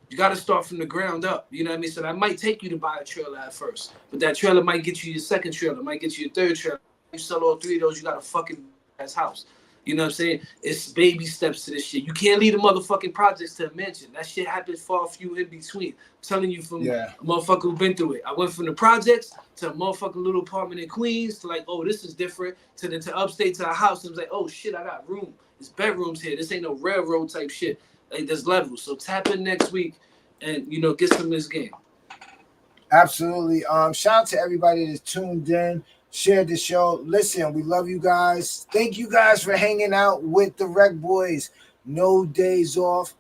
You got to start from the ground up. You know what I mean? So that might take you to buy a trailer at first, but that trailer might get you your second trailer, might get you your third trailer. You sell all three of those, you got a fucking ass house. You know what I'm saying? It's baby steps to this shit. You can't leave the motherfucking projects to a mansion. That shit happens far few in between. I'm telling you from a motherfucker who been through it. I went from the projects to a motherfucking little apartment in Queens to like, oh, this is different. To upstate to a house. And it was like, oh shit, I got room. There's bedrooms here. This ain't no railroad type shit. Like there's levels. So tap in next week and you know get some of this game. Absolutely. Shout out to everybody that's tuned in. Share the show. Listen, we love you guys. Thank you guys for hanging out with the RecBoys. No days off.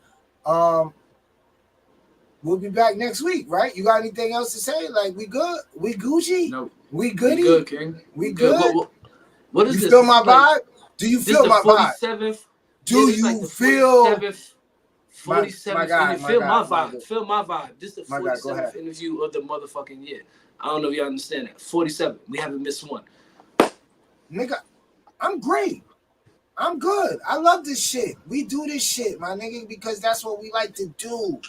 We'll be back next week, right? You got anything else to say? Like, we good? We Gucci? No. We goody? We good, King. We good? What is you this? Feel my vibe? Do you feel my vibe? Do Do you feel 47th. Feel my vibe. Feel my vibe. This is the My God, go 47th ahead. interview of the motherfucking year. I don't know if y'all understand that. 47. We haven't missed one. Nigga, I'm great. I'm good. I love this shit. We do this shit, my nigga, because that's what we like to do.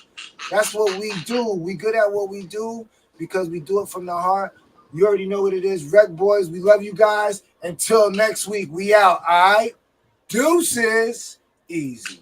That's what we do. We good at what we do because we do it from the heart. You already know what it is. RecBoys, we love you guys. Until next week, we out. All right? Deuces. Easy.